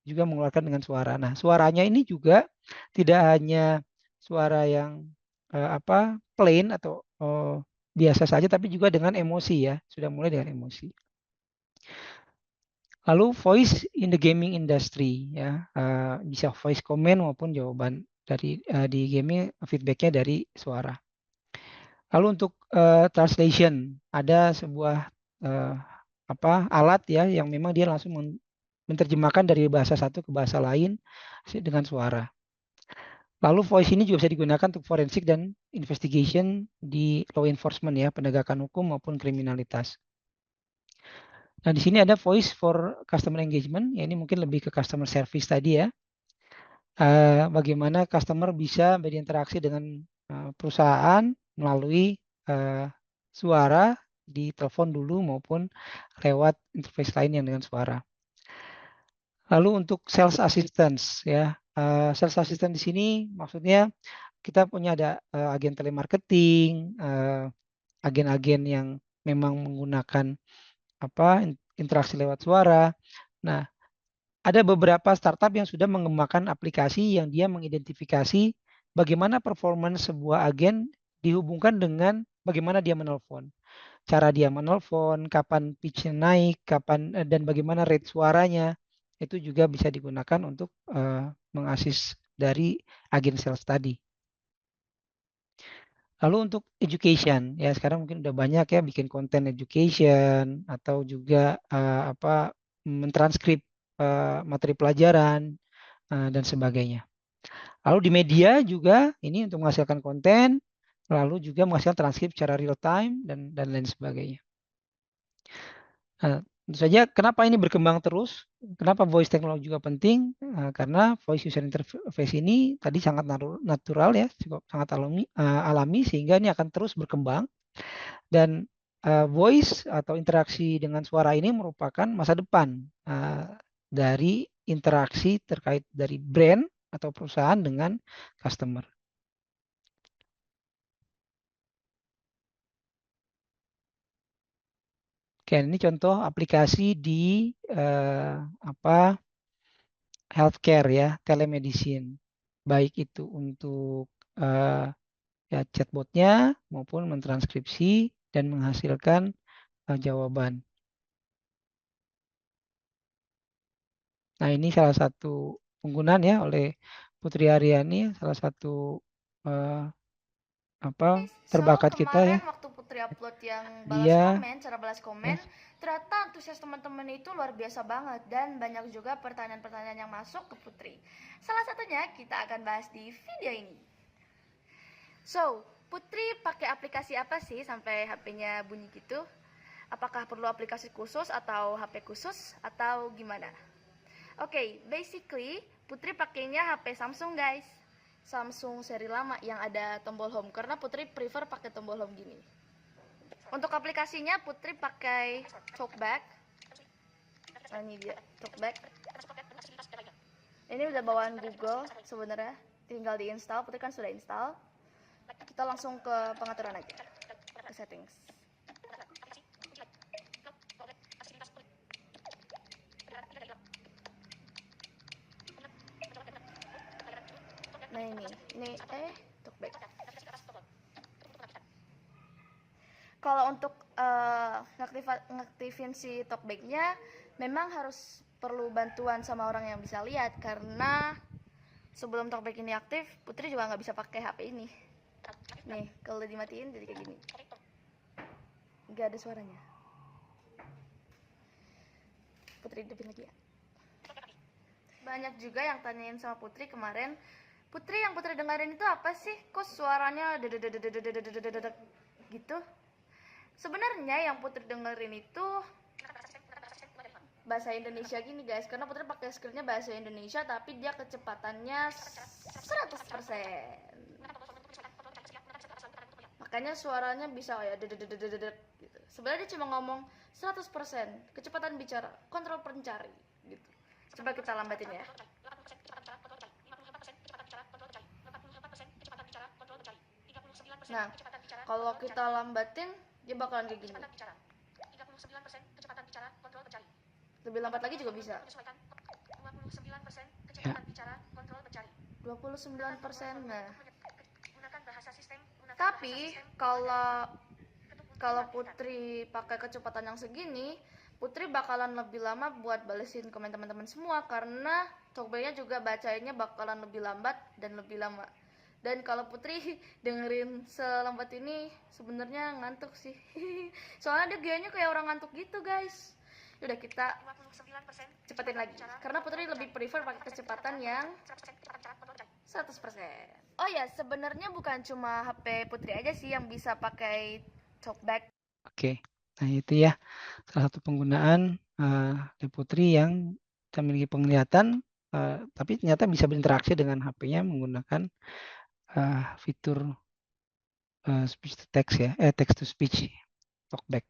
juga mengeluarkan dengan suara. Nah, suaranya ini juga tidak hanya suara yang plain atau biasa saja, tapi juga dengan emosi ya, sudah mulai dengan emosi. Lalu voice in the gaming industry ya, bisa voice comment maupun jawaban dari di gaming, feedbacknya dari suara. Lalu untuk translation, ada sebuah alat ya yang memang dia langsung menerjemahkan dari bahasa satu ke bahasa lain dengan suara. Lalu voice ini juga bisa digunakan untuk forensik dan investigation di law enforcement ya, penegakan hukum maupun kriminalitas. Nah, di sini ada voice for customer engagement, ya ini mungkin lebih ke customer service tadi ya. Bagaimana customer bisa berinteraksi dengan perusahaan melalui suara di telepon dulu maupun lewat interface lain yang dengan suara. Lalu untuk sales assistance ya, sales assistant di sini maksudnya kita punya ada agen telemarketing, agen-agen yang memang menggunakan interaksi lewat suara. Nah, ada beberapa startup yang sudah mengembangkan aplikasi yang dia mengidentifikasi bagaimana performance sebuah agen dihubungkan dengan bagaimana dia menelpon. Cara dia menelpon, kapan pitch-nya naik, kapan dan bagaimana rate suaranya, itu juga bisa digunakan untuk mengasis dari agen sales tadi. Lalu untuk education, ya sekarang mungkin udah banyak ya bikin konten education atau juga mentranskrip materi pelajaran dan sebagainya. Lalu di media juga ini untuk menghasilkan konten, lalu juga menghasilkan transkrip secara real time dan lain sebagainya. Nah, tentu saja kenapa ini berkembang terus? Kenapa voice technology juga penting? Karena voice user interface ini tadi sangat natural ya, sangat alami sehingga ini akan terus berkembang. Dan voice atau interaksi dengan suara ini merupakan masa depan dari interaksi terkait dari brand atau perusahaan dengan customer. Oke, ini contoh aplikasi di healthcare ya, telemedicine. Baik itu untuk ya chatbotnya maupun mentranskripsi dan menghasilkan jawaban. Nah, ini salah satu penggunaan ya oleh Putri Aryani, salah satu terbakat kita ya. Kemarin waktu Putri upload yang cara balas komen, ternyata antusias teman-teman itu luar biasa banget dan banyak juga pertanyaan-pertanyaan yang masuk ke Putri. Salah satunya kita akan bahas di video ini. So, Putri pakai aplikasi apa sih sampai HP-nya bunyi gitu? Apakah perlu aplikasi khusus atau HP khusus atau gimana? Oke, basically Putri pakainya HP Samsung guys. Samsung seri lama yang ada tombol home karena Putri prefer pakai tombol home gini. Untuk aplikasinya Putri pakai Talkback. Nah, ini dia Talkback. Ini udah bawaan Google sebenarnya, tinggal diinstal. Putri kan sudah install. Kita langsung ke pengaturan aja, ke settings. Nah ini Talkback. Kalau untuk ngaktifin si Talkback-nya memang harus perlu bantuan sama orang yang bisa lihat karena sebelum Talkback ini aktif, Putri juga nggak bisa pakai HP ini. Nih, kalau dimatiin jadi kayak gini. Nggak ada suaranya. Putri hidupin lagi ya. Banyak juga yang tanyain sama Putri kemarin, Putri yang Putri dengerin itu apa sih? Kok suaranya gitu? Sebenarnya yang Putri dengerin itu bahasa Indonesia gini guys, karena Putri pakai skripnya bahasa Indonesia tapi dia kecepatannya 100%. Makanya suaranya bisa kayak gitu. Sebenarnya dia cuma ngomong 100% kecepatan bicara, kontrol pencari gitu. Coba kita lambatin ya. Nah, kalau kita lambatin dia bakalan kayak gini. Lebih lambat lagi juga bisa. 29%. Nah. Tapi kalau Putri pakai kecepatan yang segini, Putri bakalan lebih lama buat balesin komen teman-teman semua karena Talkback-nya juga bacainnya bakalan lebih lambat dan lebih lama. Dan kalau Putri dengerin selambat ini sebenarnya ngantuk sih. Soalnya dia gayanya kayak orang ngantuk gitu, guys. Udah kita cepetin lagi. Karena Putri lebih prefer pakai kecepatan yang 100%. Oh ya, sebenarnya bukan cuma HP Putri aja sih yang bisa pakai Talkback. Oke. Nah, itu ya salah satu penggunaan Putri yang memiliki penglihatan, tapi ternyata bisa berinteraksi dengan HP-nya menggunakan fitur speech to text ya, text to speech, talkback.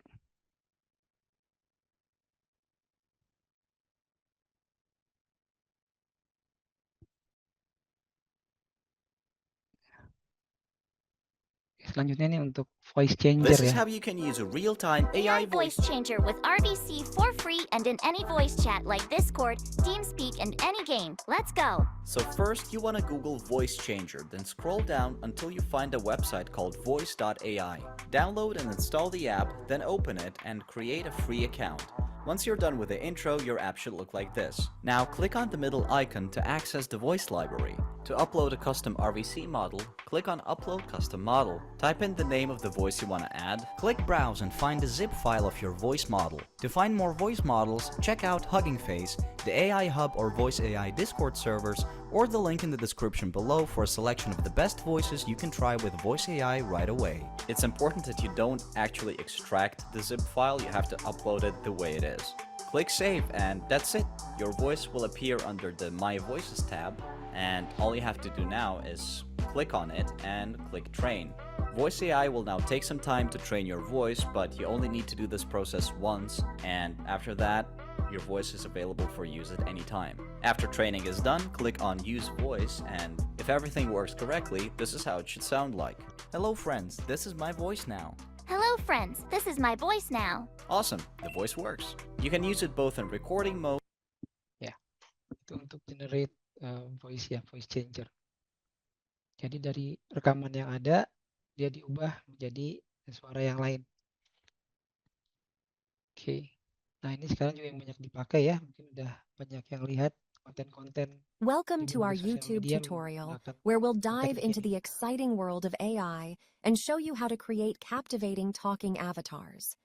Selanjutnya nih untuk voice changer This is ya. how you can use a real-time AI voice changer with RVC for free and in any voice chat like Discord, TeamSpeak, and any game. Let's go. So first you want to Google voice changer, then scroll down until you find a website called voice.ai. Download and install the app, then open it and create a free account. Once you're done with the intro, your app should look like this. Now click on the middle icon to access the voice library. To upload a custom RVC model, click on Upload Custom Model. Type in the name of the voice you want to add, click Browse and find the zip file of your voice model. To find more voice models, check out Hugging Face, the AI Hub or Voice AI Discord servers, or the link in the description below for a selection of the best voices you can try with Voice AI right away. It's important that you don't actually extract the zip file, you have to upload it the way it is. Click Save and that's it. Your voice will appear under the My Voices tab, and all you have to do now is click on it and click Train. Voice AI will now take some time to train your voice, but you only need to do this process once, and after that, your voice is available for use at any time. After training is done, click on Use Voice, and if everything works correctly, this is how it should sound like. Hello friends, this is my voice now. Hello, friends. This is my voice now. Awesome, the voice works. You can use it both in recording mode. Ya, itu untuk generate voice ya, voice changer. Jadi dari rekaman yang ada, dia diubah menjadi suara yang lain. Oke. Nah, ini sekarang juga yang banyak dipakai ya. Mungkin udah banyak yang lihat konten-konten. Welcome to our YouTube tutorial, where we'll dive into the exciting world of AI and show you how to create captivating talking avatars.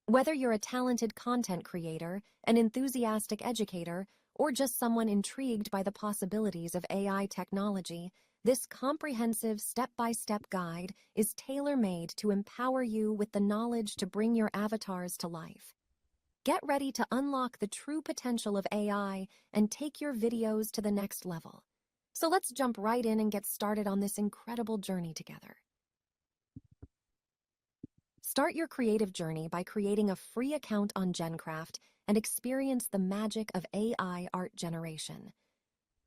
Whether you're a talented content creator, an enthusiastic educator, or just someone intrigued by the possibilities of AI technology, this comprehensive step-by-step guide is tailor-made to empower you with the knowledge to bring your avatars to life. Get ready to unlock the true potential of AI and take your videos to the next level. So let's jump right in and get started on this incredible journey together. Start your creative journey by creating a free account on GenCraft and experience the magic of AI art generation.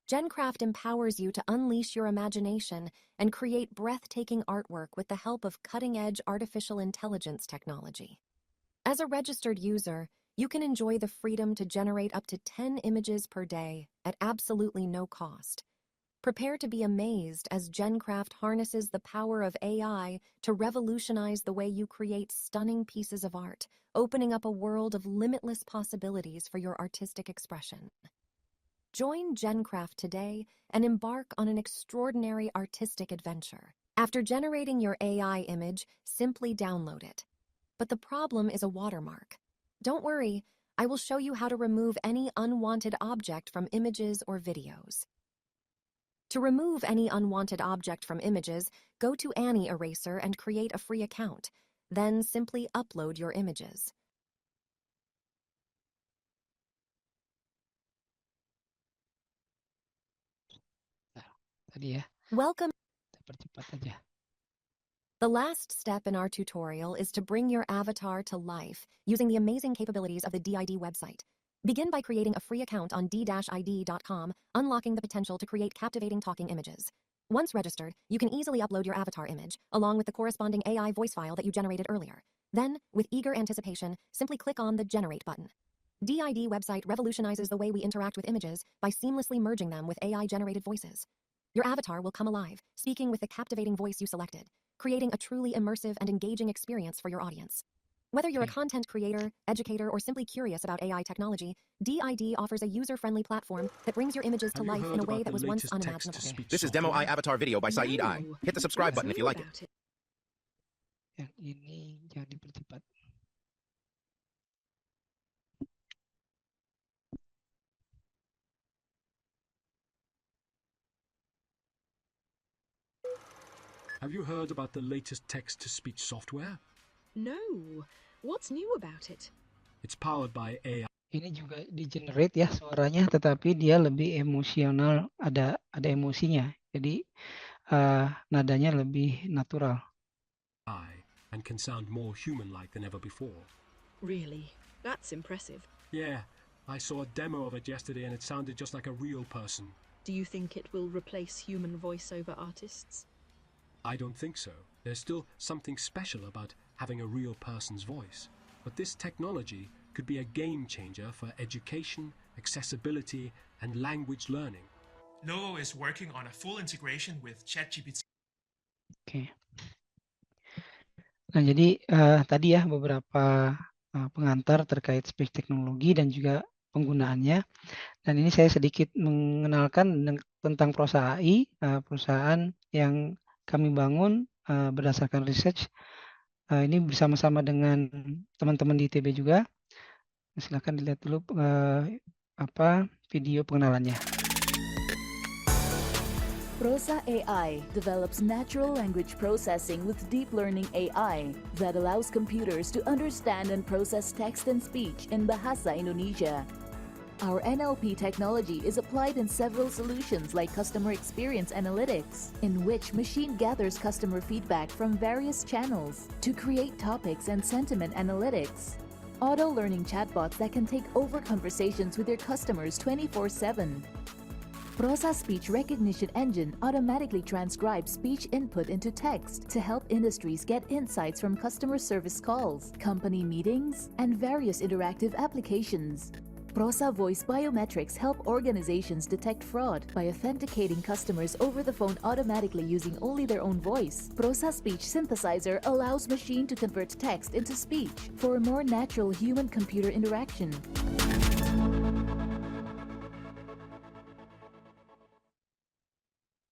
GenCraft empowers you to unleash your imagination and create breathtaking artwork with the help of cutting-edge artificial intelligence technology. As a registered user, you can enjoy the freedom to generate up to 10 images per day at absolutely no cost. Prepare to be amazed as GenCraft harnesses the power of AI to revolutionize the way you create stunning pieces of art, opening up a world of limitless possibilities for your artistic expression. Join GenCraft today and embark on an extraordinary artistic adventure. After generating your AI image, simply download it. But the problem is a watermark. Don't worry, I will show you how to remove any unwanted object from images or videos. To remove any unwanted object from images, go to Annie Eraser and create a free account. Then simply upload your images. Tadi ya. Welcome. Percepat aja. The last step in our tutorial is to bring your avatar to life using the amazing capabilities of the DID website. Begin by creating a free account on d-id.com, unlocking the potential to create captivating talking images. Once registered, you can easily upload your avatar image, along with the corresponding AI voice file that you generated earlier. Then, with eager anticipation, simply click on the Generate button. DID website revolutionizes the way we interact with images by seamlessly merging them with AI-generated voices. Your avatar will come alive, speaking with the captivating voice you selected, creating a truly immersive and engaging experience for your audience. Whether you're a content creator, educator, or simply curious about AI technology, DID offers a user-friendly platform that brings your images to life in a way that was once unimaginable. This is Demo I Avatar Video by Saeed I. Hit the subscribe button if you like it. Yang ini jangan dipercepat. Have you heard about the latest text-to-speech software? No. What's new about it? It's powered by AI. Ini juga di-generate ya suaranya, tetapi dia lebih emosional, ada emosinya. Jadi nadanya lebih natural. And can sound more human-like than ever before. Really? That's impressive. Yeah, I saw a demo of it yesterday and it sounded just like a real person. Do you think it will replace human voiceover artists? I don't think so. There's still something special about having a real person's voice. But this technology could be a game changer for education, accessibility, and language learning. Novo is working on a full integration with ChatGPT. Oke. Nah, jadi tadi ya beberapa pengantar terkait speech teknologi dan juga penggunaannya. Dan ini saya sedikit mengenalkan tentang Prosa AI, perusahaan yang kami bangun berdasarkan research. Ini bersama-sama dengan teman-teman di ITB juga. Silakan dilihat dulu video pengenalannya. Prosa AI develops natural language processing with deep learning AI that allows computers to understand and process text and speech in Bahasa Indonesia. Our NLP technology is applied in several solutions like customer experience analytics, in which machine gathers customer feedback from various channels to create topics and sentiment analytics. Auto-learning chatbots that can take over conversations with your customers 24/7. Prosa Speech Recognition Engine automatically transcribes speech input into text to help industries get insights from customer service calls, company meetings, and various interactive applications. Prosa Voice Biometrics help organizations detect fraud by authenticating customers over the phone automatically using only their own voice. Prosa Speech Synthesizer allows machine to convert text into speech for a more natural human-computer interaction.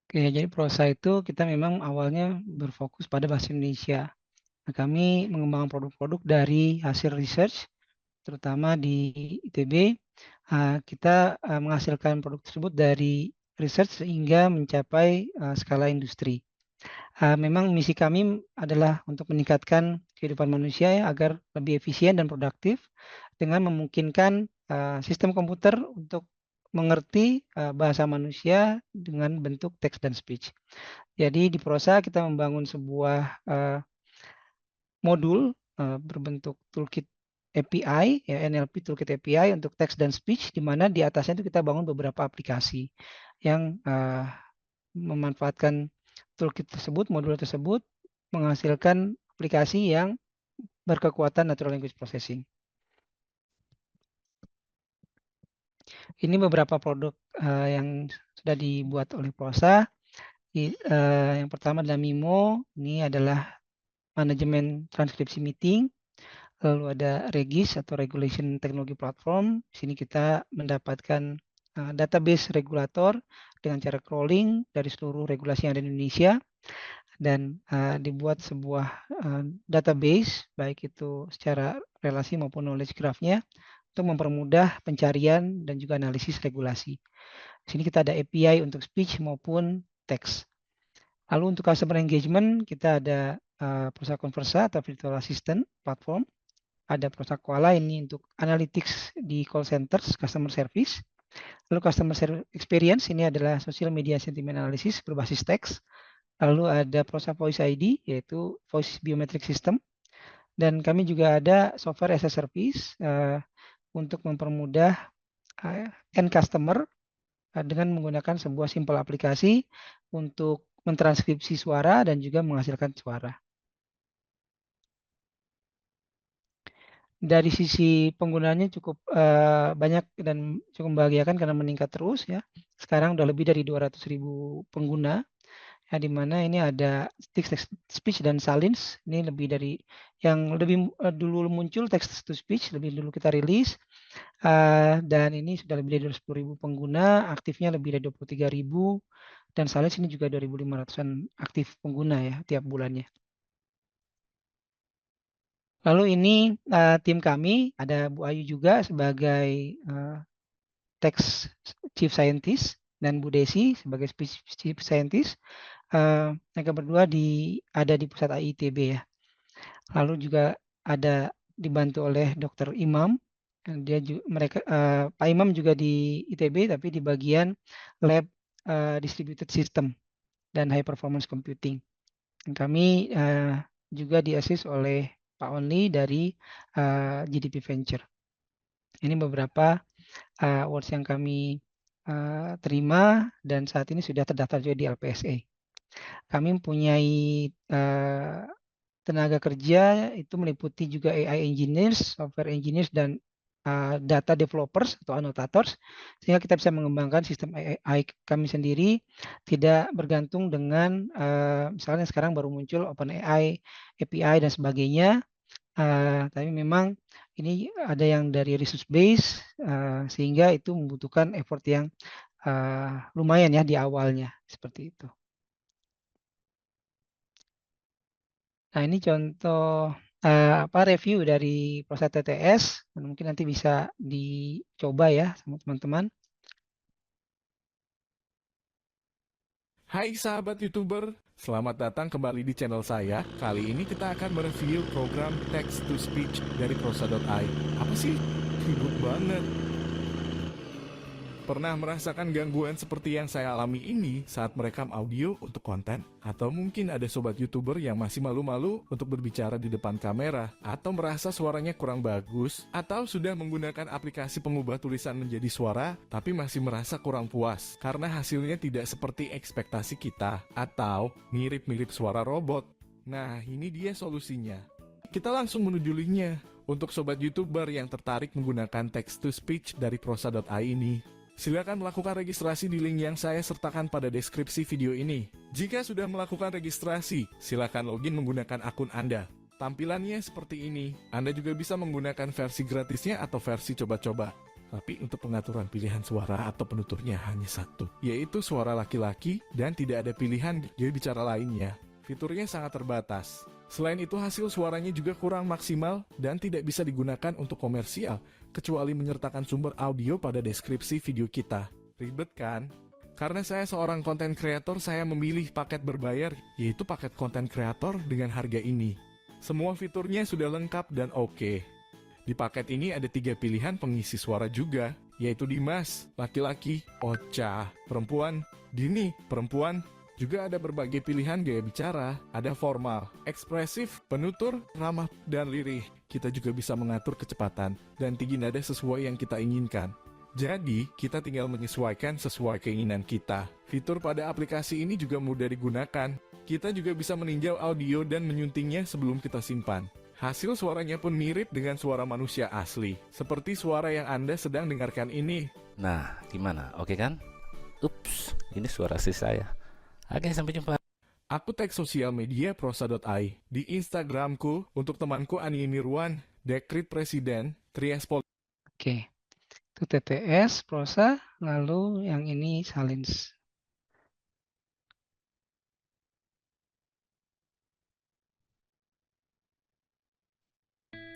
Oke, jadi Prosa itu kita memang awalnya berfokus pada bahasa Indonesia. Nah, kami mengembangkan produk-produk dari hasil research, terutama di ITB. Kita menghasilkan produk tersebut dari research sehingga mencapai skala industri. Memang misi kami adalah untuk meningkatkan kehidupan manusia ya, agar lebih efisien dan produktif dengan memungkinkan sistem komputer untuk mengerti bahasa manusia dengan bentuk teks dan speech. Jadi di Prosa kita membangun sebuah modul berbentuk toolkit API, ya, NLP Toolkit API untuk teks dan speech, di mana di atasnya itu kita bangun beberapa aplikasi yang memanfaatkan toolkit tersebut, modul tersebut, menghasilkan aplikasi yang berkekuatan natural language processing. Ini beberapa produk yang sudah dibuat oleh Prosa. Yang pertama adalah Mimo, ini adalah manajemen transkripsi meeting. Lalu ada Regis atau Regulation Technology Platform. Di sini kita mendapatkan database regulator dengan cara crawling dari seluruh regulasi yang ada di Indonesia dan dibuat sebuah database baik itu secara relasi maupun knowledge graph-nya untuk mempermudah pencarian dan juga analisis regulasi. Di sini kita ada API untuk speech maupun text. Lalu untuk customer engagement kita ada Prosa Conversa atau virtual assistant platform. Ada Prosa Koala ini untuk analytics di call centers, customer service. Lalu customer experience ini adalah social media sentiment analysis berbasis teks. Lalu ada Prosa Voice ID yaitu voice biometric system. Dan kami juga ada software as a service untuk mempermudah end customer dengan menggunakan sebuah simple aplikasi untuk mentranskripsi suara dan juga menghasilkan suara. Dari sisi penggunaannya cukup banyak dan cukup membahagiakan karena meningkat terus ya. Sekarang udah lebih dari 200.000 pengguna. Ya, di mana ini ada text speech dan Salins. Ini lebih dari yang lebih dulu muncul text to speech, lebih dulu kita rilis. Dan ini sudah lebih dari 210.000 pengguna, aktifnya lebih dari 23.000. Dan Salins ini juga 2.500-an aktif pengguna ya tiap bulannya. Lalu ini tim kami, ada Bu Ayu juga sebagai text chief scientist dan Bu Desi sebagai speech chief scientist. Mereka berdua ada di pusat AITB ya. Lalu juga ada dibantu oleh Dr. Imam. Dia Pak Imam juga di ITB tapi di bagian lab distributed system dan high performance computing. Dan kami juga di-assist oleh Pak Only dari GDP Venture. Ini beberapa awards yang kami terima dan saat ini sudah terdaftar juga di LPSA. Kami mempunyai tenaga kerja itu meliputi juga AI engineers, software engineers, dan data developers atau annotators, sehingga kita bisa mengembangkan sistem AI kami sendiri, tidak bergantung dengan misalnya sekarang baru muncul OpenAI, API, dan sebagainya. Tapi memang ini ada yang dari resource base, sehingga itu membutuhkan effort yang lumayan ya di awalnya, seperti itu. Nah, ini contoh review dari proses TTS. Mungkin nanti bisa dicoba ya sama teman-teman. Hai sahabat YouTuber, selamat datang kembali di channel saya. Kali ini kita akan mereview program Text to Speech dari Prosa.ai. Apa sih? Ribet banget. Pernah merasakan gangguan seperti yang saya alami ini saat merekam audio untuk konten? Atau mungkin ada sobat YouTuber yang masih malu-malu untuk berbicara di depan kamera? Atau merasa suaranya kurang bagus? Atau sudah menggunakan aplikasi pengubah tulisan menjadi suara, tapi masih merasa kurang puas karena hasilnya tidak seperti ekspektasi kita? Atau mirip-mirip suara robot? Nah, ini dia solusinya. Kita langsung menuju linknya. Untuk sobat YouTuber yang tertarik menggunakan text to speech dari Prosa.ai ini, silakan melakukan registrasi di link yang saya sertakan pada deskripsi video ini. Jika sudah melakukan registrasi, silakan login menggunakan akun Anda. Tampilannya seperti ini. Anda juga bisa menggunakan versi gratisnya atau versi coba-coba. Tapi untuk pengaturan pilihan suara atau penuturnya hanya satu, yaitu suara laki-laki dan tidak ada pilihan gaya bicara lainnya. Fiturnya sangat terbatas. Selain itu hasil suaranya juga kurang maksimal dan tidak bisa digunakan untuk komersial, kecuali menyertakan sumber audio pada deskripsi video kita. Ribet kan? Karena saya seorang konten kreator, saya memilih paket berbayar, yaitu paket konten kreator dengan harga ini. Semua fiturnya sudah lengkap dan oke. Di paket ini ada 3 pilihan pengisi suara juga, yaitu Dimas, laki-laki, Ocha, perempuan, Dini, perempuan. Juga ada berbagai pilihan gaya bicara, ada formal, ekspresif, penutur, ramah, dan lirih. Kita juga bisa mengatur kecepatan dan tinggi nada sesuai yang kita inginkan. Jadi, kita tinggal menyesuaikan sesuai keinginan kita. Fitur pada aplikasi ini juga mudah digunakan. Kita juga bisa meninjau audio dan menyuntingnya sebelum kita simpan. Hasil suaranya pun mirip dengan suara manusia asli, seperti suara yang Anda sedang dengarkan ini. Nah, gimana? Oke kan? Ups, ini suara asli saya. Oke, sampai jumpa. Aku tag sosial media Prosa.ai di Instagramku untuk temanku Ani Nirwan, Dekrit Presiden, Trias Pol. Oke, itu TTS, Prosa, lalu yang ini Salins.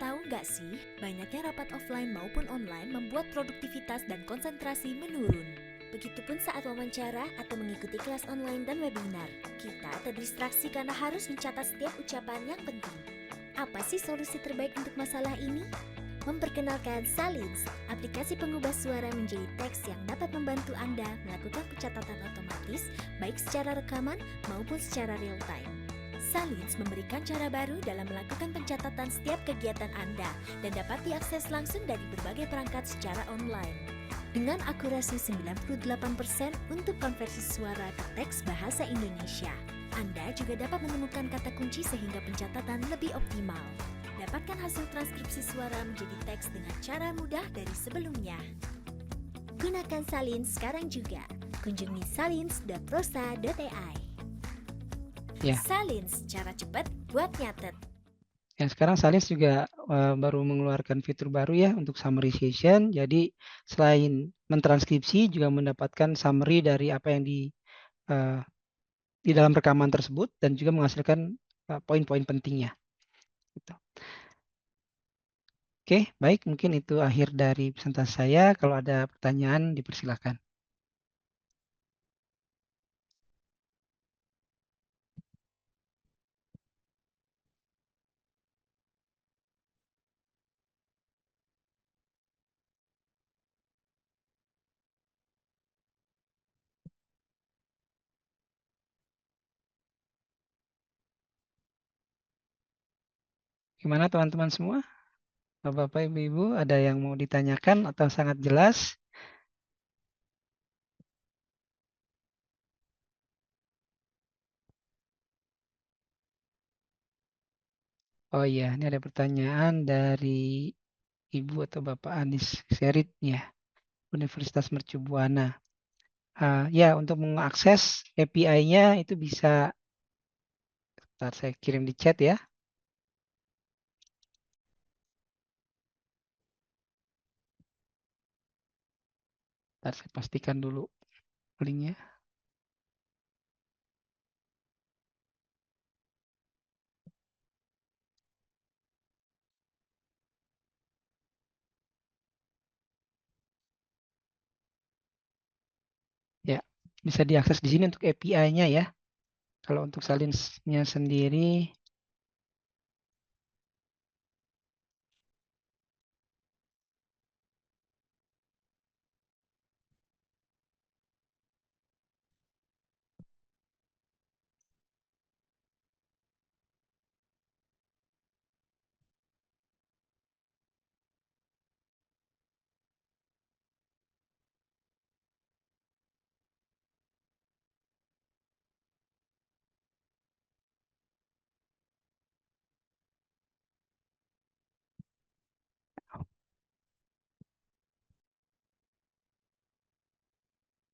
Tahu nggak sih, banyaknya rapat offline maupun online membuat produktivitas dan konsentrasi menurun. Begitupun saat wawancara atau mengikuti kelas online dan webinar. Kita terdistraksi karena harus mencatat setiap ucapan yang penting. Apa sih solusi terbaik untuk masalah ini? Memperkenalkan Salins, aplikasi pengubah suara menjadi teks yang dapat membantu Anda melakukan pencatatan otomatis, baik secara rekaman maupun secara real time. Salins memberikan cara baru dalam melakukan pencatatan setiap kegiatan Anda dan dapat diakses langsung dari berbagai perangkat secara online. Dengan akurasi 98% untuk konversi suara ke teks bahasa Indonesia. Anda juga dapat menemukan kata kunci sehingga pencatatan lebih optimal. Dapatkan hasil transkripsi suara menjadi teks dengan cara mudah dari sebelumnya. Gunakan Salins sekarang juga. Kunjungi salins.prosa.ai. Ya. Salins, cara cepat buat nyatet. Ya, sekarang Salins juga baru mengeluarkan fitur baru ya untuk summarization. Jadi selain mentranskripsi juga mendapatkan summary dari apa yang di dalam rekaman tersebut dan juga menghasilkan poin-poin pentingnya. Gitu. Oke, baik, mungkin itu akhir dari presentasi saya. Kalau ada pertanyaan dipersilakan. Gimana teman-teman semua? Bapak, Ibu, ada yang mau ditanyakan atau sangat jelas? Oh iya, ini ada pertanyaan dari Ibu atau Bapak Anis Serit ya, Universitas Mercu Buana. Ya, untuk mengakses API-nya itu bisa, ntar saya kirim di chat ya. Ntar saya pastikan dulu linknya. Ya, bisa diakses di sini untuk API-nya ya. Kalau untuk salinnya sendiri,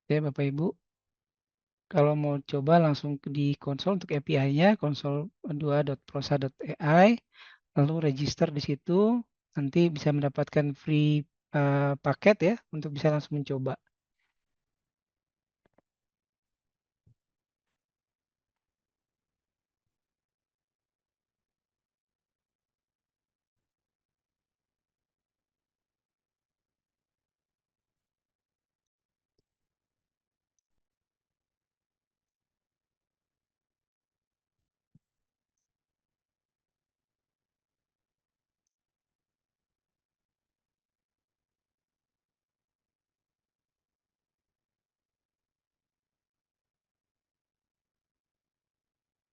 ya Bapak Ibu, kalau mau coba langsung di konsol untuk API-nya, konsol2.prosa.ai, lalu register di situ, nanti bisa mendapatkan free paket ya, untuk bisa langsung mencoba.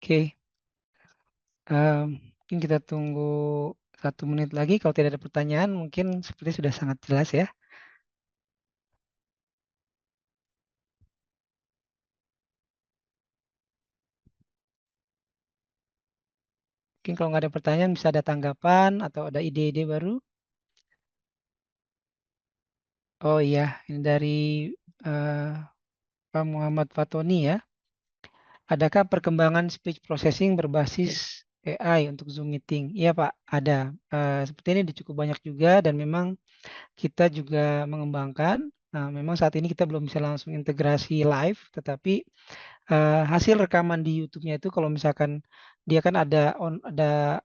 Oke, mungkin kita tunggu 1 menit lagi. Kalau tidak ada pertanyaan, mungkin seperti sudah sangat jelas ya. Mungkin kalau nggak ada pertanyaan, bisa ada tanggapan atau ada ide-ide baru. Oh iya, ini dari Pak Muhammad Fatoni ya. Adakah perkembangan speech processing berbasis AI untuk Zoom meeting? Iya Pak, ada. Seperti ini cukup banyak juga dan memang kita juga mengembangkan. Memang saat ini kita belum bisa langsung integrasi live, tetapi hasil rekaman di YouTube-nya itu kalau misalkan dia kan ada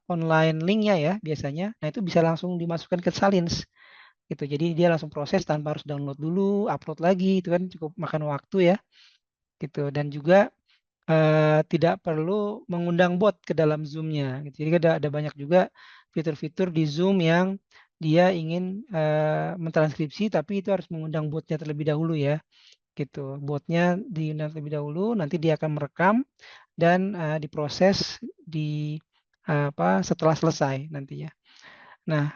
online link-nya ya biasanya. Nah, itu bisa langsung dimasukkan ke Salins gitu. Jadi dia langsung proses tanpa harus download dulu, upload lagi, itu kan cukup makan waktu ya. Gitu. Dan juga tidak perlu mengundang bot ke dalam Zoom-nya. Gitu. Jadi ada banyak juga fitur-fitur di Zoom yang dia ingin mentranskripsi, tapi itu harus mengundang botnya terlebih dahulu ya. Gitu. Botnya diundang terlebih dahulu, nanti dia akan merekam dan diproses di setelah selesai nantinya. Nah,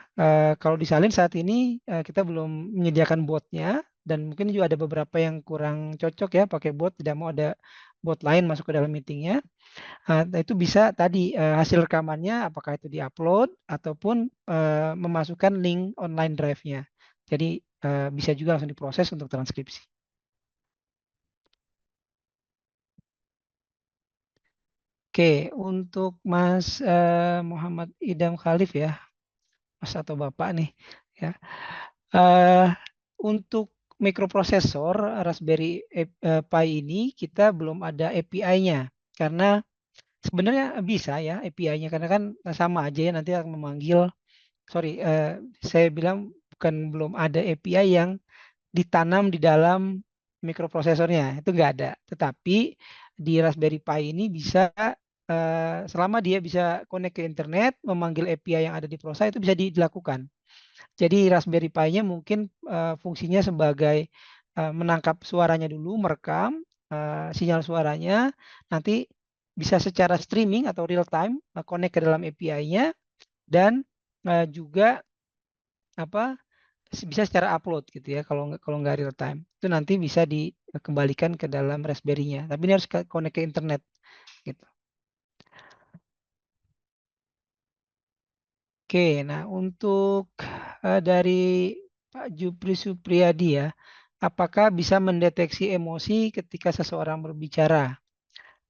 kalau di Salin saat ini kita belum menyediakan botnya dan mungkin juga ada beberapa yang kurang cocok ya pakai bot, tidak mau ada bot lain masuk ke dalam meetingnya. Itu bisa tadi hasil rekamannya apakah itu diupload ataupun memasukkan link online drive-nya. Jadi bisa juga langsung diproses untuk transkripsi. Oke, untuk Mas Muhammad Idam Khalif ya, Mas atau Bapak nih, ya. Untuk mikroprosesor Raspberry Pi ini kita belum ada API-nya karena sebenarnya bisa ya API-nya karena kan sama aja ya nanti akan memanggil. Saya bilang bukan belum ada API yang ditanam di dalam mikroprosesornya, itu nggak ada. Tetapi di Raspberry Pi ini bisa selama dia bisa connect ke internet, memanggil API yang ada di Prosa itu bisa dilakukan. Jadi Raspberry Pi-nya mungkin fungsinya sebagai menangkap suaranya dulu, merekam sinyal suaranya, nanti bisa secara streaming atau real time connect ke dalam API-nya, dan juga bisa secara upload gitu ya. Kalau nggak real time itu nanti bisa dikembalikan ke dalam Raspberry-nya. Tapi ini harus connect ke internet gitu. Oke, nah untuk dari Pak Jupri Supriyadi ya, apakah bisa mendeteksi emosi ketika seseorang berbicara?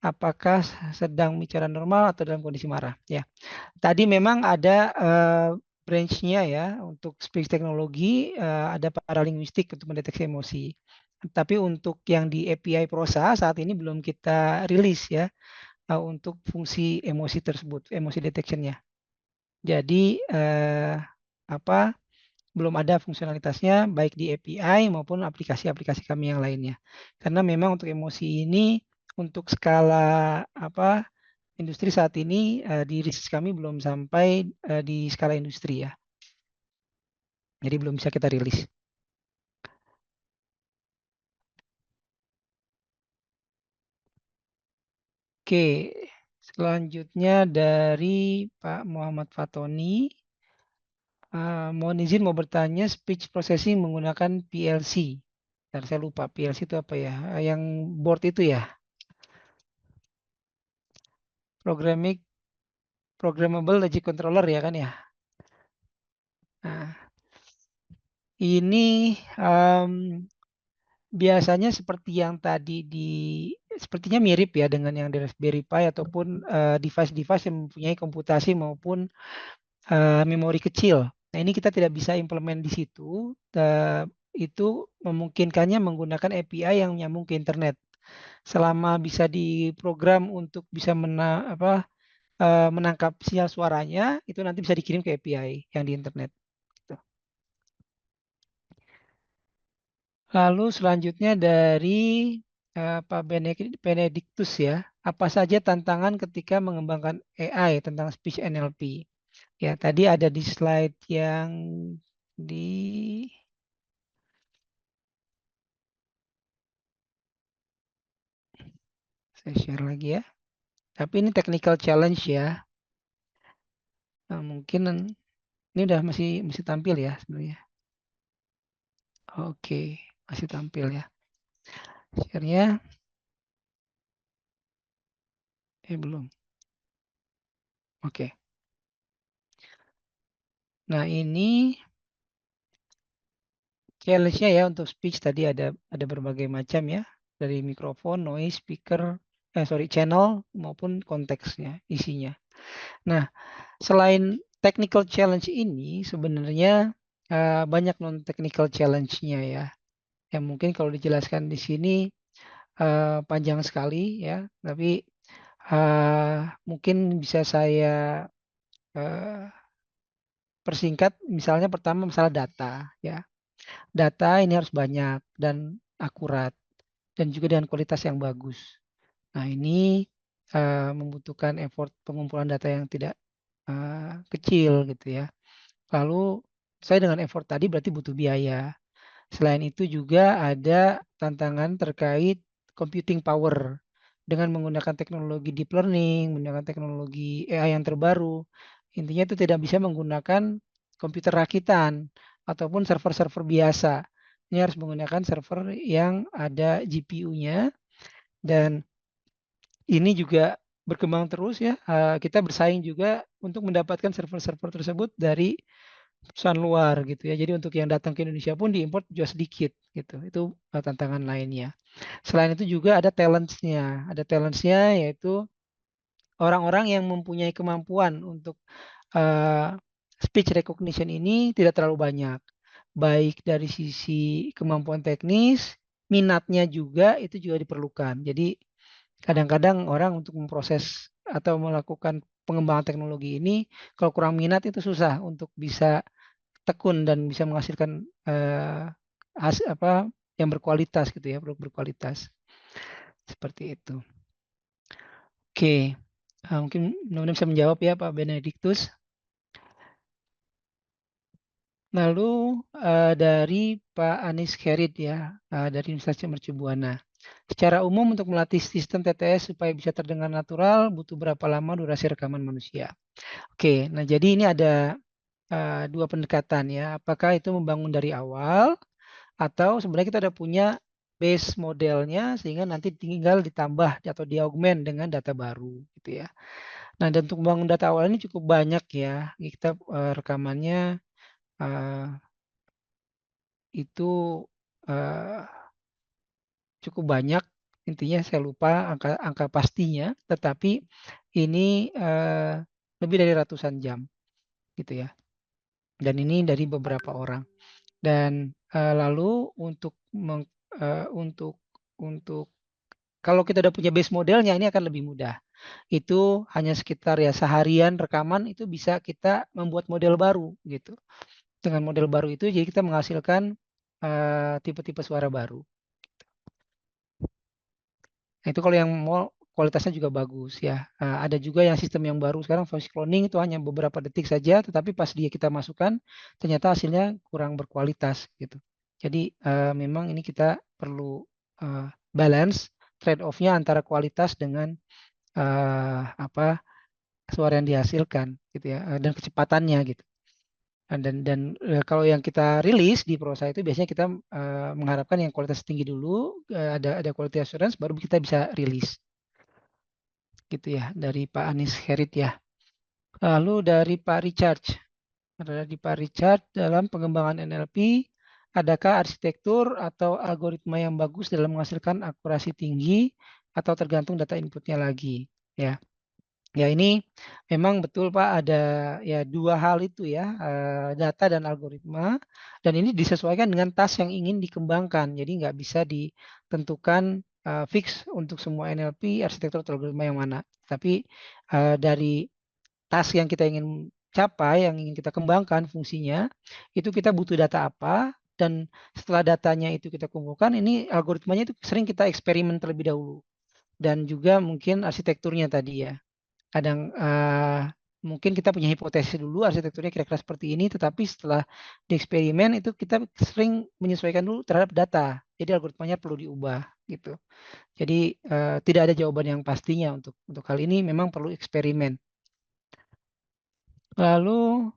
Apakah sedang bicara normal atau dalam kondisi marah? Ya, tadi memang ada branch-nya ya untuk speech teknologi, ada paralinguistik untuk mendeteksi emosi. Tapi untuk yang di API Prosa saat ini belum kita rilis ya untuk fungsi emosi tersebut, emosi detection-nya. Jadi belum ada fungsionalitasnya baik di API maupun aplikasi-aplikasi kami yang lainnya. Karena memang untuk emosi ini untuk skala industri saat ini di riset kami belum sampai di skala industri ya. Jadi belum bisa kita rilis. Oke, selanjutnya dari Pak Muhammad Fatoni. Mohon izin mau bertanya, speech processing menggunakan PLC. Dan saya lupa PLC itu apa ya? Yang board itu ya? Programmable Logic Controller ya kan ya? Nah, ini biasanya seperti yang tadi sepertinya mirip ya dengan yang di Raspberry Pi ataupun device-device yang mempunyai komputasi maupun memori kecil. Nah, ini kita tidak bisa implement di situ. Itu memungkinkannya menggunakan API yang nyambung ke internet. Selama bisa diprogram untuk bisa menangkap sinyal suaranya, itu nanti bisa dikirim ke API yang di internet. Lalu selanjutnya dari Pak Benedictus ya, apa saja tantangan ketika mengembangkan AI tentang speech NLP? Ya, tadi ada di slide yang saya share lagi ya. Tapi ini technical challenge ya. Nah, mungkin ini udah masih tampil ya sebenarnya. Oke, masih tampil ya. Share-nya. Belum. Oke. Nah, ini challenge-nya ya untuk speech tadi ada berbagai macam ya. Dari mikrofon, noise, speaker, channel maupun konteksnya, isinya. Nah, selain technical challenge ini sebenarnya banyak non-technical challenge-nya ya. Yang mungkin kalau dijelaskan di sini panjang sekali ya, tapi mungkin bisa saya persingkat. Misalnya pertama masalah data ya. Data ini harus banyak dan akurat dan juga dengan kualitas yang bagus. Nah, ini membutuhkan effort pengumpulan data yang tidak kecil gitu ya. Lalu saya dengan effort tadi berarti butuh biaya. Selain itu juga ada tantangan terkait computing power dengan menggunakan teknologi deep learning, menggunakan teknologi AI yang terbaru. Intinya itu tidak bisa menggunakan komputer rakitan ataupun server-server biasa. Ini harus menggunakan server yang ada GPU-nya, dan ini juga berkembang terus ya. Kita bersaing juga untuk mendapatkan server-server tersebut dari perusahaan luar gitu ya. Jadi untuk yang datang ke Indonesia pun diimport juga sedikit gitu. Itu tantangan lainnya. Selain itu juga ada talents-nya. Ada talents-nya yaitu orang-orang yang mempunyai kemampuan untuk speech recognition ini tidak terlalu banyak. Baik dari sisi kemampuan teknis, minatnya juga itu juga diperlukan. Jadi kadang-kadang orang untuk memproses atau melakukan pengembangan teknologi ini kalau kurang minat itu susah untuk bisa tekun dan bisa menghasilkan yang berkualitas gitu ya, produk berkualitas. Seperti itu. Oke, mungkin mudah-mudahan bisa menjawab ya Pak Benedictus. Lalu dari Pak Anies Kerit ya, dari Universitas Mercubuana. Secara umum untuk melatih sistem TTS supaya bisa terdengar natural butuh berapa lama durasi rekaman manusia? Oke, nah jadi ini ada dua pendekatan ya. Apakah itu membangun dari awal atau sebenarnya kita udah punya base modelnya sehingga nanti tinggal ditambah atau diaugment dengan data baru gitu ya. Nah, dan untuk membangun data awal ini cukup banyak ya. Kita rekamannya itu cukup banyak. Intinya saya lupa angka pastinya, tetapi ini lebih dari ratusan jam gitu ya. Dan ini dari beberapa orang. Dan lalu untuk kalau kita udah punya base modelnya ini akan lebih mudah. Itu hanya sekitar ya seharian rekaman itu bisa kita membuat model baru gitu. Dengan model baru itu jadi kita menghasilkan tipe-tipe suara baru. Nah, itu kalau yang mau kualitasnya juga bagus ya. Ada juga yang sistem yang baru sekarang voice cloning itu hanya beberapa detik saja, tetapi pas kita masukkan ternyata hasilnya kurang berkualitas gitu. Jadi memang ini kita perlu balance trade off-nya antara kualitas dengan suara yang dihasilkan gitu ya dan kecepatannya gitu. Dan kalau yang kita rilis di Prosa itu biasanya kita mengharapkan yang kualitas tinggi dulu, ada quality assurance baru kita bisa rilis. Gitu ya, dari Pak Anies Herit ya. Lalu dari Pak Richard. Dari Pak Richard, dalam pengembangan NLP, adakah arsitektur atau algoritma yang bagus dalam menghasilkan akurasi tinggi atau tergantung data inputnya lagi? Ya. Ya ini memang betul Pak ada ya dua hal itu ya data dan algoritma dan ini disesuaikan dengan task yang ingin dikembangkan jadi nggak bisa ditentukan fix untuk semua NLP arsitektur atau algoritma yang mana tapi dari task yang kita ingin capai yang ingin kita kembangkan fungsinya itu kita butuh data apa dan setelah datanya itu kita kumpulkan ini algoritmanya itu sering kita eksperimen terlebih dahulu dan juga mungkin arsitekturnya tadi ya. Kadang mungkin kita punya hipotesis dulu arsitekturnya kira-kira seperti ini, tetapi setelah dieksperimen itu kita sering menyesuaikan dulu terhadap data. Jadi algoritmanya perlu diubah gitu. Jadi tidak ada jawaban yang pastinya untuk hal ini memang perlu eksperimen. Lalu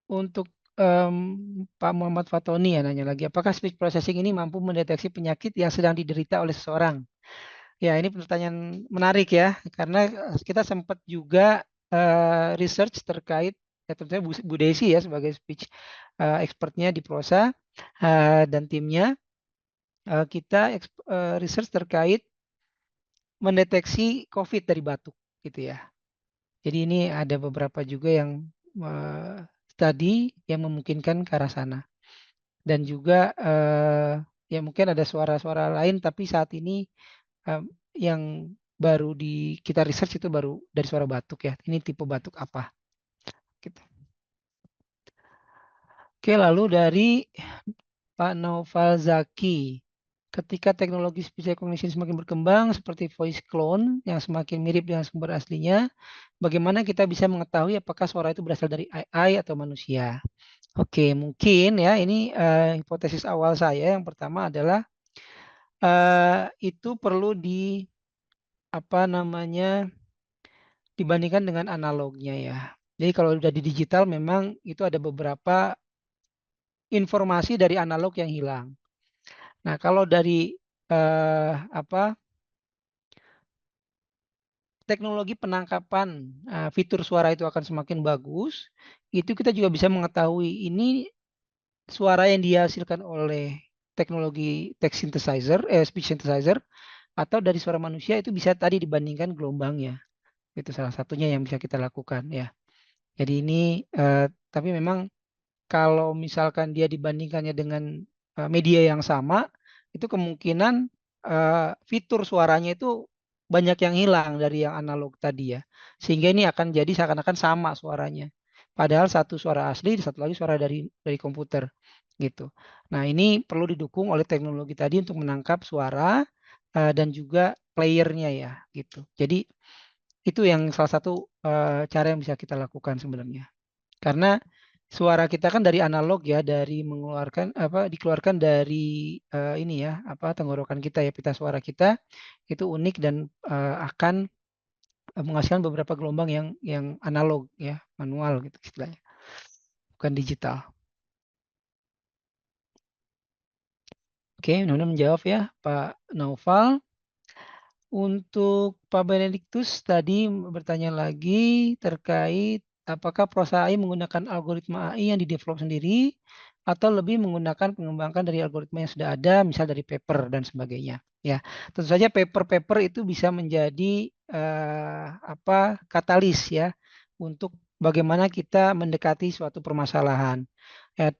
untuk Pak Muhammad Fatoni ya nanya lagi, apakah speech processing ini mampu mendeteksi penyakit yang sedang diderita oleh seseorang? Ya, ini pertanyaan menarik ya, karena kita sempat juga research terkait, ya tentunya Bu Desi ya sebagai speech expertnya di Prosa dan timnya, kita research terkait mendeteksi COVID dari batuk, gitu ya. Jadi ini ada beberapa juga yang studi yang memungkinkan ke arah sana. Dan juga ya mungkin ada suara-suara lain, tapi saat ini yang baru kita research itu baru dari suara batuk ya. Ini tipe batuk apa? Gitu. Oke, lalu dari Pak Naufal Zaki. Ketika teknologi speech recognition semakin berkembang seperti voice clone yang semakin mirip dengan sumber aslinya, bagaimana kita bisa mengetahui apakah suara itu berasal dari AI atau manusia? Oke, mungkin ya ini hipotesis awal saya yang pertama adalah itu perlu dibandingkan dengan analognya ya. Jadi kalau sudah di digital memang itu ada beberapa informasi dari analog yang hilang. Nah kalau dari teknologi penangkapan fitur suara itu akan semakin bagus, itu kita juga bisa mengetahui ini suara yang dihasilkan oleh teknologi text synthesizer, speech synthesizer, atau dari suara manusia itu bisa tadi dibandingkan gelombangnya. Itu salah satunya yang bisa kita lakukan ya. Jadi ini tapi memang kalau misalkan dia dibandingkannya dengan media yang sama, itu kemungkinan fitur suaranya itu banyak yang hilang dari yang analog tadi ya. Sehingga ini akan jadi seakan-akan sama suaranya. Padahal satu suara asli, satu lagi suara dari komputer gitu. Nah, ini perlu didukung oleh teknologi tadi untuk menangkap suara dan juga playernya ya gitu. Jadi itu yang salah satu cara yang bisa kita lakukan sebenarnya. Karena suara kita kan dari analog ya, dari dikeluarkan dari ini ya, tenggorokan kita ya, pita suara kita itu unik dan akan menghasilkan beberapa gelombang yang analog ya, manual gitu istilahnya, bukan digital. Oke, mudah-mudahan menjawab ya Pak Naufal. Untuk Pak Benediktus tadi bertanya lagi terkait apakah proses AI menggunakan algoritma AI yang didevelop sendiri atau lebih menggunakan pengembangan dari algoritma yang sudah ada, misal dari paper dan sebagainya. Ya, tentu saja paper itu bisa menjadi katalis ya untuk bagaimana kita mendekati suatu permasalahan.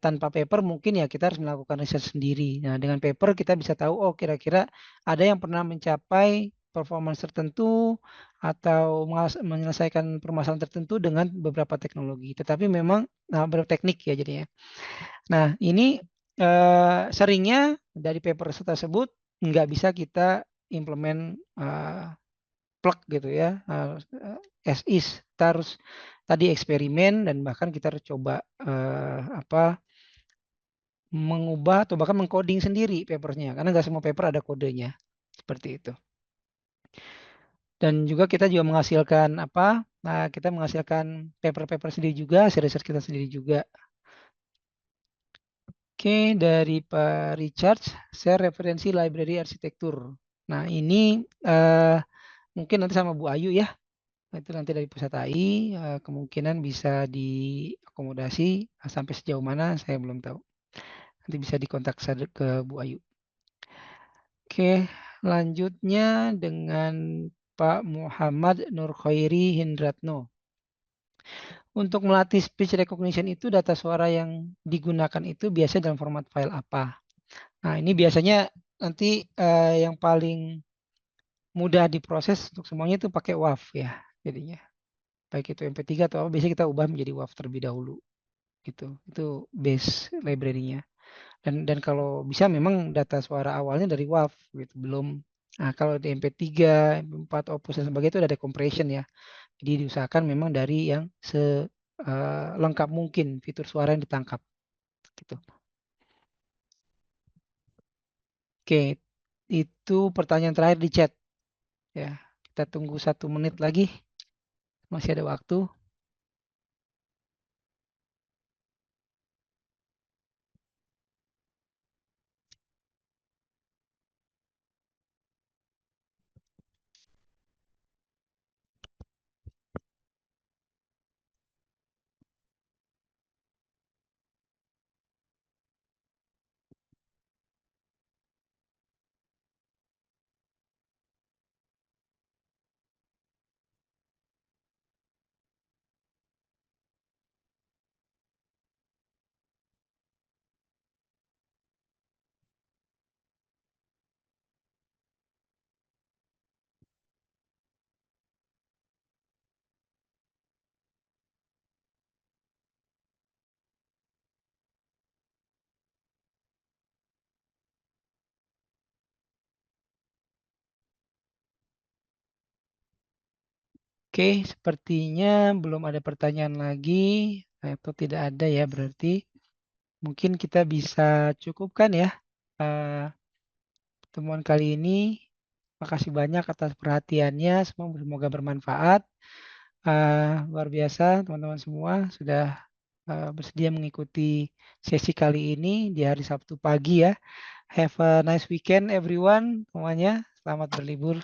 Tanpa paper mungkin ya kita harus melakukan riset sendiri. Nah, dengan paper kita bisa tahu oh kira-kira ada yang pernah mencapai performance tertentu atau menyelesaikan permasalahan tertentu dengan beberapa teknologi. Tetapi memang beberapa teknik ya jadinya. Nah, ini seringnya dari paper tersebut nggak bisa kita implement plug gitu ya, as is. Kita harus tadi eksperimen dan bahkan kita harus coba mengubah atau bahkan mengcoding sendiri papernya karena nggak semua paper ada kodenya seperti itu. Dan juga kita juga menghasilkan kita menghasilkan paper-paper sendiri juga, riset kita sendiri juga. Oke, dari Pak Richard, saya referensi library arsitektur. Nah, ini mungkin nanti sama Bu Ayu ya. Itu nanti dari Pusat AI kemungkinan bisa diakomodasi sampai sejauh mana saya belum tahu. Nanti bisa dikontak ke Bu Ayu. Oke, lanjutnya dengan Pak Muhammad Nurkhairi Hindratno. Untuk melatih speech recognition itu data suara yang digunakan itu biasanya dalam format file apa? Nah, ini biasanya nanti yang paling mudah diproses untuk semuanya itu pakai WAV ya jadinya. Baik itu MP3 atau apa, biasanya kita ubah menjadi WAV terlebih dahulu. Gitu. Itu base library-nya. Dan kalau bisa memang data suara awalnya dari WAV gitu, belum. Nah, kalau di MP3, MP4, Opus dan sebagainya itu ada decompression ya. Jadi diusahakan memang dari yang lengkap mungkin fitur suara yang ditangkap. Gitu. Oke, itu pertanyaan terakhir di chat. Ya, kita tunggu 1 menit lagi. Masih ada waktu. Oke, sepertinya belum ada pertanyaan lagi atau tidak ada ya berarti mungkin kita bisa cukupkan ya pertemuan kali ini. Makasih banyak atas perhatiannya, semoga bermanfaat. Luar biasa teman-teman semua sudah bersedia mengikuti sesi kali ini di hari Sabtu pagi ya. Have a nice weekend everyone semuanya. Selamat berlibur.